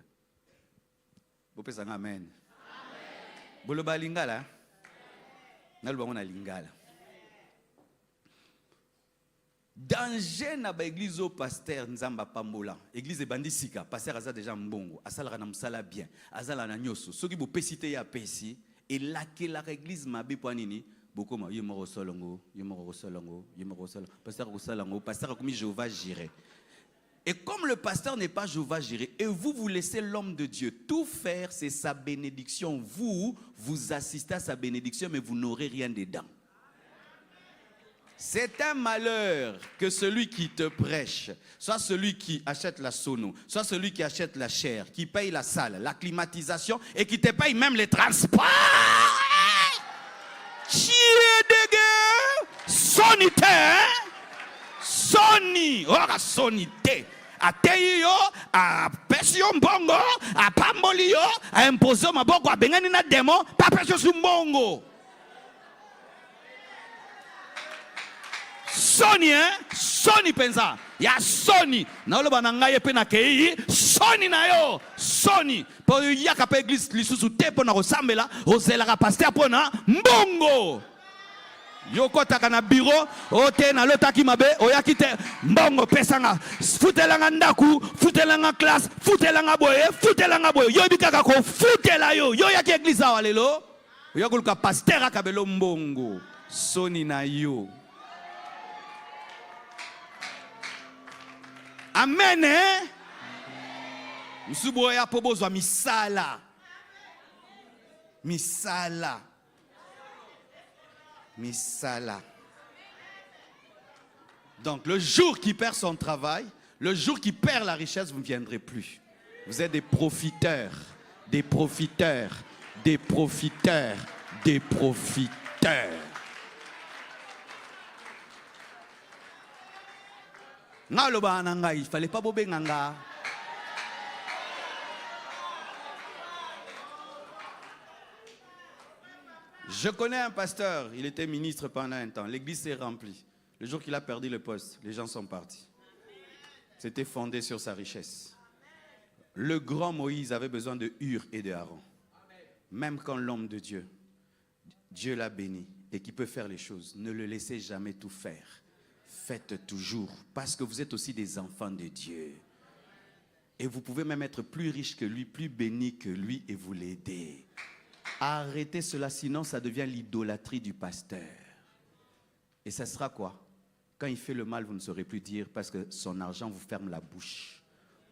Bopesanga amen. Boloba lingala. Naloba ngona lingala. Danger na ba église au pasteur nzamba pambola. Église bandisika, pasteur aza déjà mbongo, asala na msala bien, azala na nyoso. Soki bo pesite ya pesi et la église mabe po nini? Bokoma yemo solongo, pasteur kosalango, pasteur comme Jéhovah Jireh. Et comme le pasteur n'est pas Jéhovah Jireh, et vous laissez l'homme de Dieu tout faire, c'est sa bénédiction. Vous assistez à sa bénédiction, mais vous n'aurez rien dedans. C'est un malheur que celui qui te prêche, soit celui qui achète la sono, soit celui qui achète la chair, qui paye la salle, la climatisation, et qui te paye même les transports. Sonité, Sony, ora sonité. A teyo, a pesio mbongo, a pambolio, a imposer ma boko a bengani na demo, pa pesio sumbongo. Sony, Sony penza, ya Sony. Na oloba na ngai pe na kei, Sony na yo, Sony. Po yaka pa église lisusu te po na kosambela, ozelaka pasteur po na mbongo. Yoko taka na bureau, ote na lotaki mabe, oyaki te mbongo pesanga, futelanga ndaku, futelanga classe, futelanga boye, yo bikaka ko futela yo, yo yaki église awa lelo, yoko luka pasteur akabelo mbongo, Sony na yo. Amen, eh? Msubo ya pobozwa misala. Misala. Misala. Donc le jour qui perd son travail, le jour qui perd la richesse, vous ne viendrez plus. Vous êtes des profiteurs, des profiteurs, des profiteurs, des profiteurs. Il fallait pas bober nganga. Je connais un pasteur, il était ministre pendant un temps. L'église s'est remplie. Le jour qu'il a perdu le poste, les gens sont partis. C'était fondé sur sa richesse. Le grand Moïse avait besoin de Hur et de Aaron. Même quand l'homme de Dieu, Dieu l'a béni et qui peut faire les choses, ne le laissez jamais tout faire. Faites toujours, parce que vous êtes aussi des enfants de Dieu. Et vous pouvez même être plus riche que lui, plus béni que lui et vous l'aider. Arrêtez cela, sinon ça devient l'idolâtrie du pasteur. Et ça sera quoi? Quand il fait le mal, vous ne saurez plus dire parce que son argent vous ferme la bouche.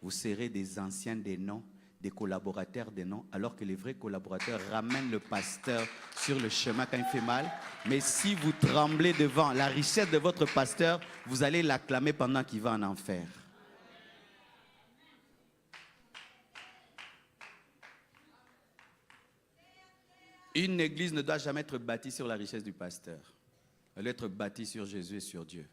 Vous serez des anciens des noms, des collaborateurs des noms, alors que les vrais collaborateurs ramènent le pasteur sur le chemin quand il fait mal. Mais si vous tremblez devant la richesse de votre pasteur, vous allez l'acclamer pendant qu'il va en enfer. Une église ne doit jamais être bâtie sur la richesse du pasteur. Elle doit être bâtie sur Jésus et sur Dieu.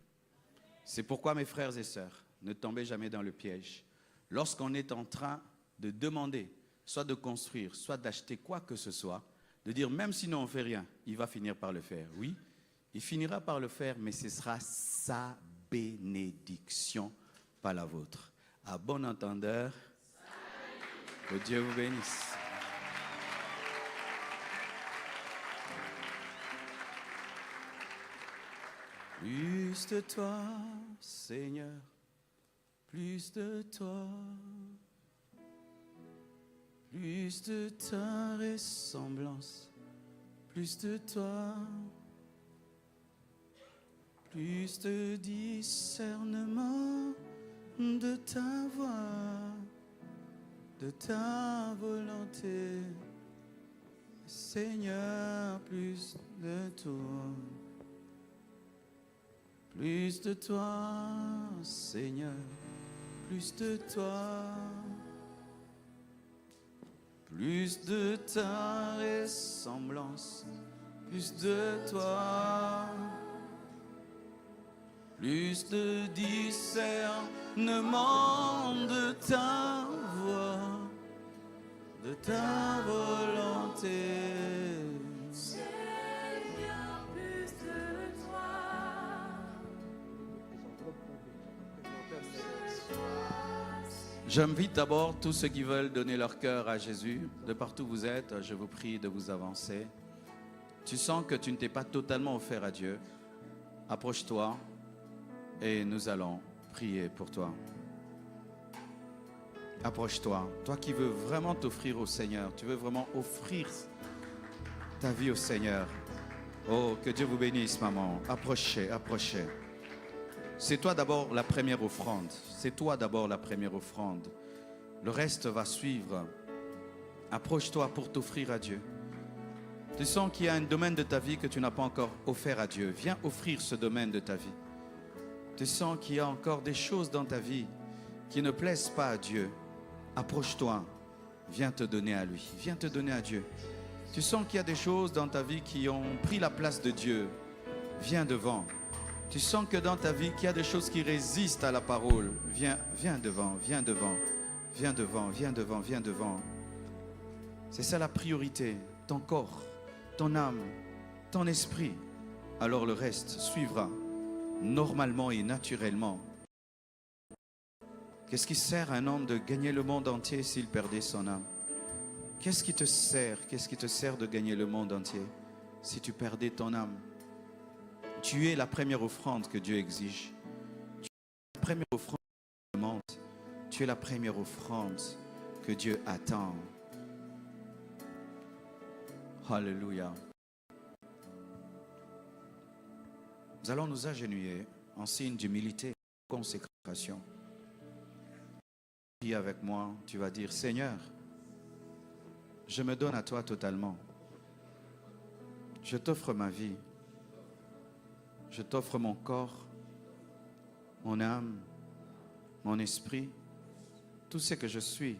C'est pourquoi, mes frères et sœurs, ne tombez jamais dans le piège. Lorsqu'on est en train de demander, soit de construire, soit d'acheter quoi que ce soit, de dire même si on ne fait rien, il va finir par le faire. Oui, il finira par le faire, mais ce sera sa bénédiction, pas la vôtre. À bon entendeur, que Dieu vous bénisse. Plus de toi, Seigneur, plus de toi, plus de ta ressemblance, plus de toi, plus de discernement de ta voix, de ta volonté, Seigneur, plus de toi. Plus de toi, Seigneur, plus de toi, plus de ta ressemblance, plus de toi, plus de discernement de ta voix, de ta volonté. J'invite d'abord tous ceux qui veulent donner leur cœur à Jésus. De partout où vous êtes, je vous prie de vous avancer. Tu sens que tu ne t'es pas totalement offert à Dieu. Approche-toi et nous allons prier pour toi. Approche-toi. Toi qui veux vraiment t'offrir au Seigneur. Tu veux vraiment offrir ta vie au Seigneur. Oh, que Dieu vous bénisse, maman. Approchez, approchez. C'est toi d'abord la première offrande. C'est toi d'abord la première offrande. Le reste va suivre. Approche-toi pour t'offrir à Dieu. Tu sens qu'il y a un domaine de ta vie que tu n'as pas encore offert à Dieu. Viens offrir ce domaine de ta vie. Tu sens qu'il y a encore des choses dans ta vie qui ne plaisent pas à Dieu. Approche-toi. Viens te donner à lui. Viens te donner à Dieu. Tu sens qu'il y a des choses dans ta vie qui ont pris la place de Dieu. Viens devant. Tu sens que dans ta vie, qu'il y a des choses qui résistent à la parole. Viens devant, viens devant, viens devant, viens devant, viens devant. C'est ça la priorité. Ton corps, ton âme, ton esprit. Alors le reste suivra normalement et naturellement. Qu'est-ce qui sert à un homme de gagner le monde entier s'il perdait son âme? Qu'est-ce qui te sert? Qu'est-ce qui te sert de gagner le monde entier si tu perdais ton âme? Tu es la première offrande que Dieu exige. Tu es la première offrande que Dieu demande. Tu es la première offrande que Dieu attend. Alléluia. Nous allons nous agenouiller en signe d'humilité, de consécration. Prie avec moi, tu vas dire, Seigneur, je me donne à toi totalement. Je t'offre ma vie. Je t'offre mon corps, mon âme, mon esprit, tout ce que je suis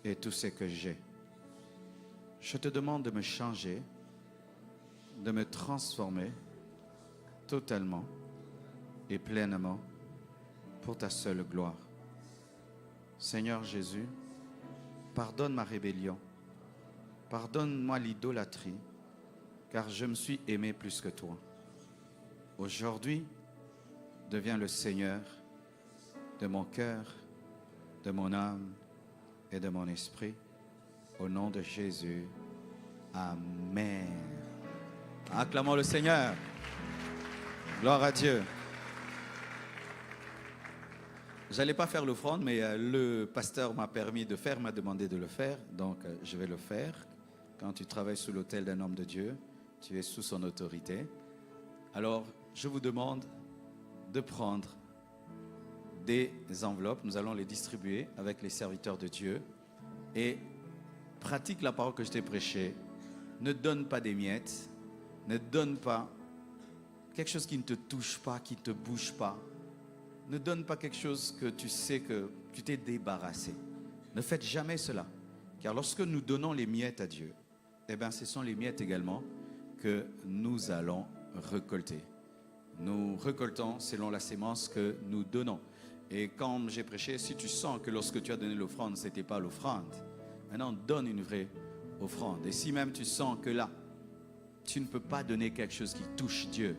et tout ce que j'ai. Je te demande de me changer, de me transformer totalement et pleinement pour ta seule gloire. Seigneur Jésus, pardonne ma rébellion, pardonne-moi l'idolâtrie, car je me suis aimé plus que toi. Aujourd'hui, deviens le Seigneur de mon cœur, de mon âme et de mon esprit. Au nom de Jésus. Amen. Acclamons le Seigneur. Gloire à Dieu. Je n'allais pas faire l'offrande, mais le pasteur m'a demandé de le faire. Donc, je vais le faire. Quand tu travailles sous l'autel d'un homme de Dieu, tu es sous son autorité. Alors, je vous demande de prendre des enveloppes. Nous allons les distribuer avec les serviteurs de Dieu. Et pratique la parole que je t'ai prêchée. Ne donne pas des miettes. Ne donne pas quelque chose qui ne te touche pas, qui ne te bouge pas. Ne donne pas quelque chose que tu sais que tu t'es débarrassé. Ne faites jamais cela. Car lorsque nous donnons les miettes à Dieu, eh bien, ce sont les miettes également que nous allons récolter. Nous récoltons selon la sémence que nous donnons. Et comme j'ai prêché, si tu sens que lorsque tu as donné l'offrande, ce n'était pas l'offrande, maintenant donne une vraie offrande. Et si même tu sens que là, tu ne peux pas donner quelque chose qui touche Dieu,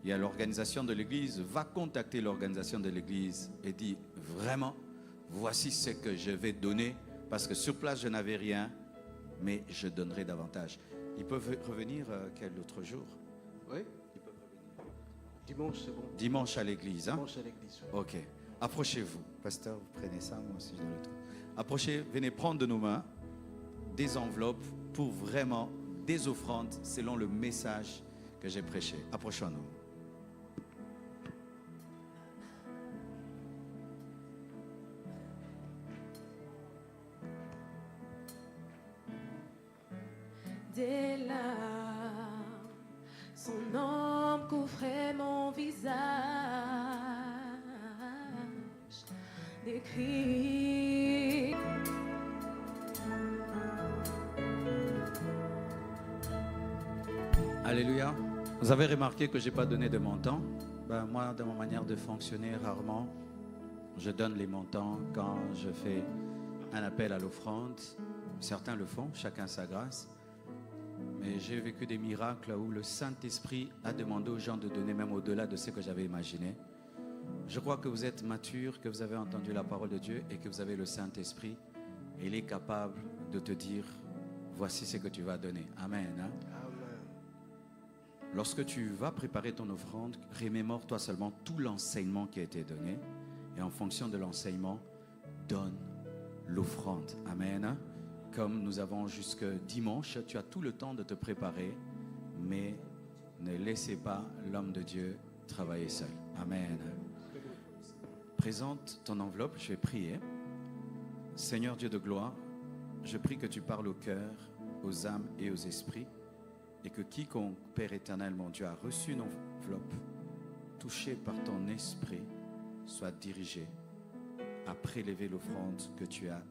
il y a l'organisation de l'église, va contacter l'organisation de l'église et dis vraiment, voici ce que je vais donner, parce que sur place je n'avais rien, mais je donnerai davantage. Ils peuvent revenir quel autre jour? Oui. Ils peuvent revenir. Dimanche, c'est bon. Dimanche à l'église. Hein? Dimanche à l'église. Oui. Ok. Approchez-vous. Pasteur, vous prenez ça, moi aussi je donne le tout. Approchez, venez prendre de nos mains des enveloppes pour vraiment des offrandes selon le message que j'ai prêché. Approchons-nous. Des larmes, son ombre couvrait mon visage, des cris. Alléluia. Vous avez remarqué que je n'ai pas donné de montant. Moi, dans ma manière de fonctionner, rarement, je donne les montants quand je fais un appel à l'offrande. Certains le font, chacun sa grâce. Mais j'ai vécu des miracles où le Saint-Esprit a demandé aux gens de donner même au-delà de ce que j'avais imaginé. Je crois que vous êtes mature, que vous avez entendu la parole de Dieu et que vous avez le Saint-Esprit. Et il est capable de te dire, voici ce que tu vas donner. Amen. Hein? Amen. Lorsque tu vas préparer ton offrande, remémore-toi seulement tout l'enseignement qui a été donné. Et en fonction de l'enseignement, donne l'offrande. Amen. Hein? Comme nous avons jusque dimanche, tu as tout le temps de te préparer, mais ne laissez pas l'homme de Dieu travailler seul. Amen. Présente ton enveloppe, je vais prier. Seigneur Dieu de gloire, je prie que tu parles au cœur, aux âmes et aux esprits, et que quiconque, Père éternel, mon Dieu, a reçu une enveloppe, touché par ton esprit, soit dirigé à prélever l'offrande que tu as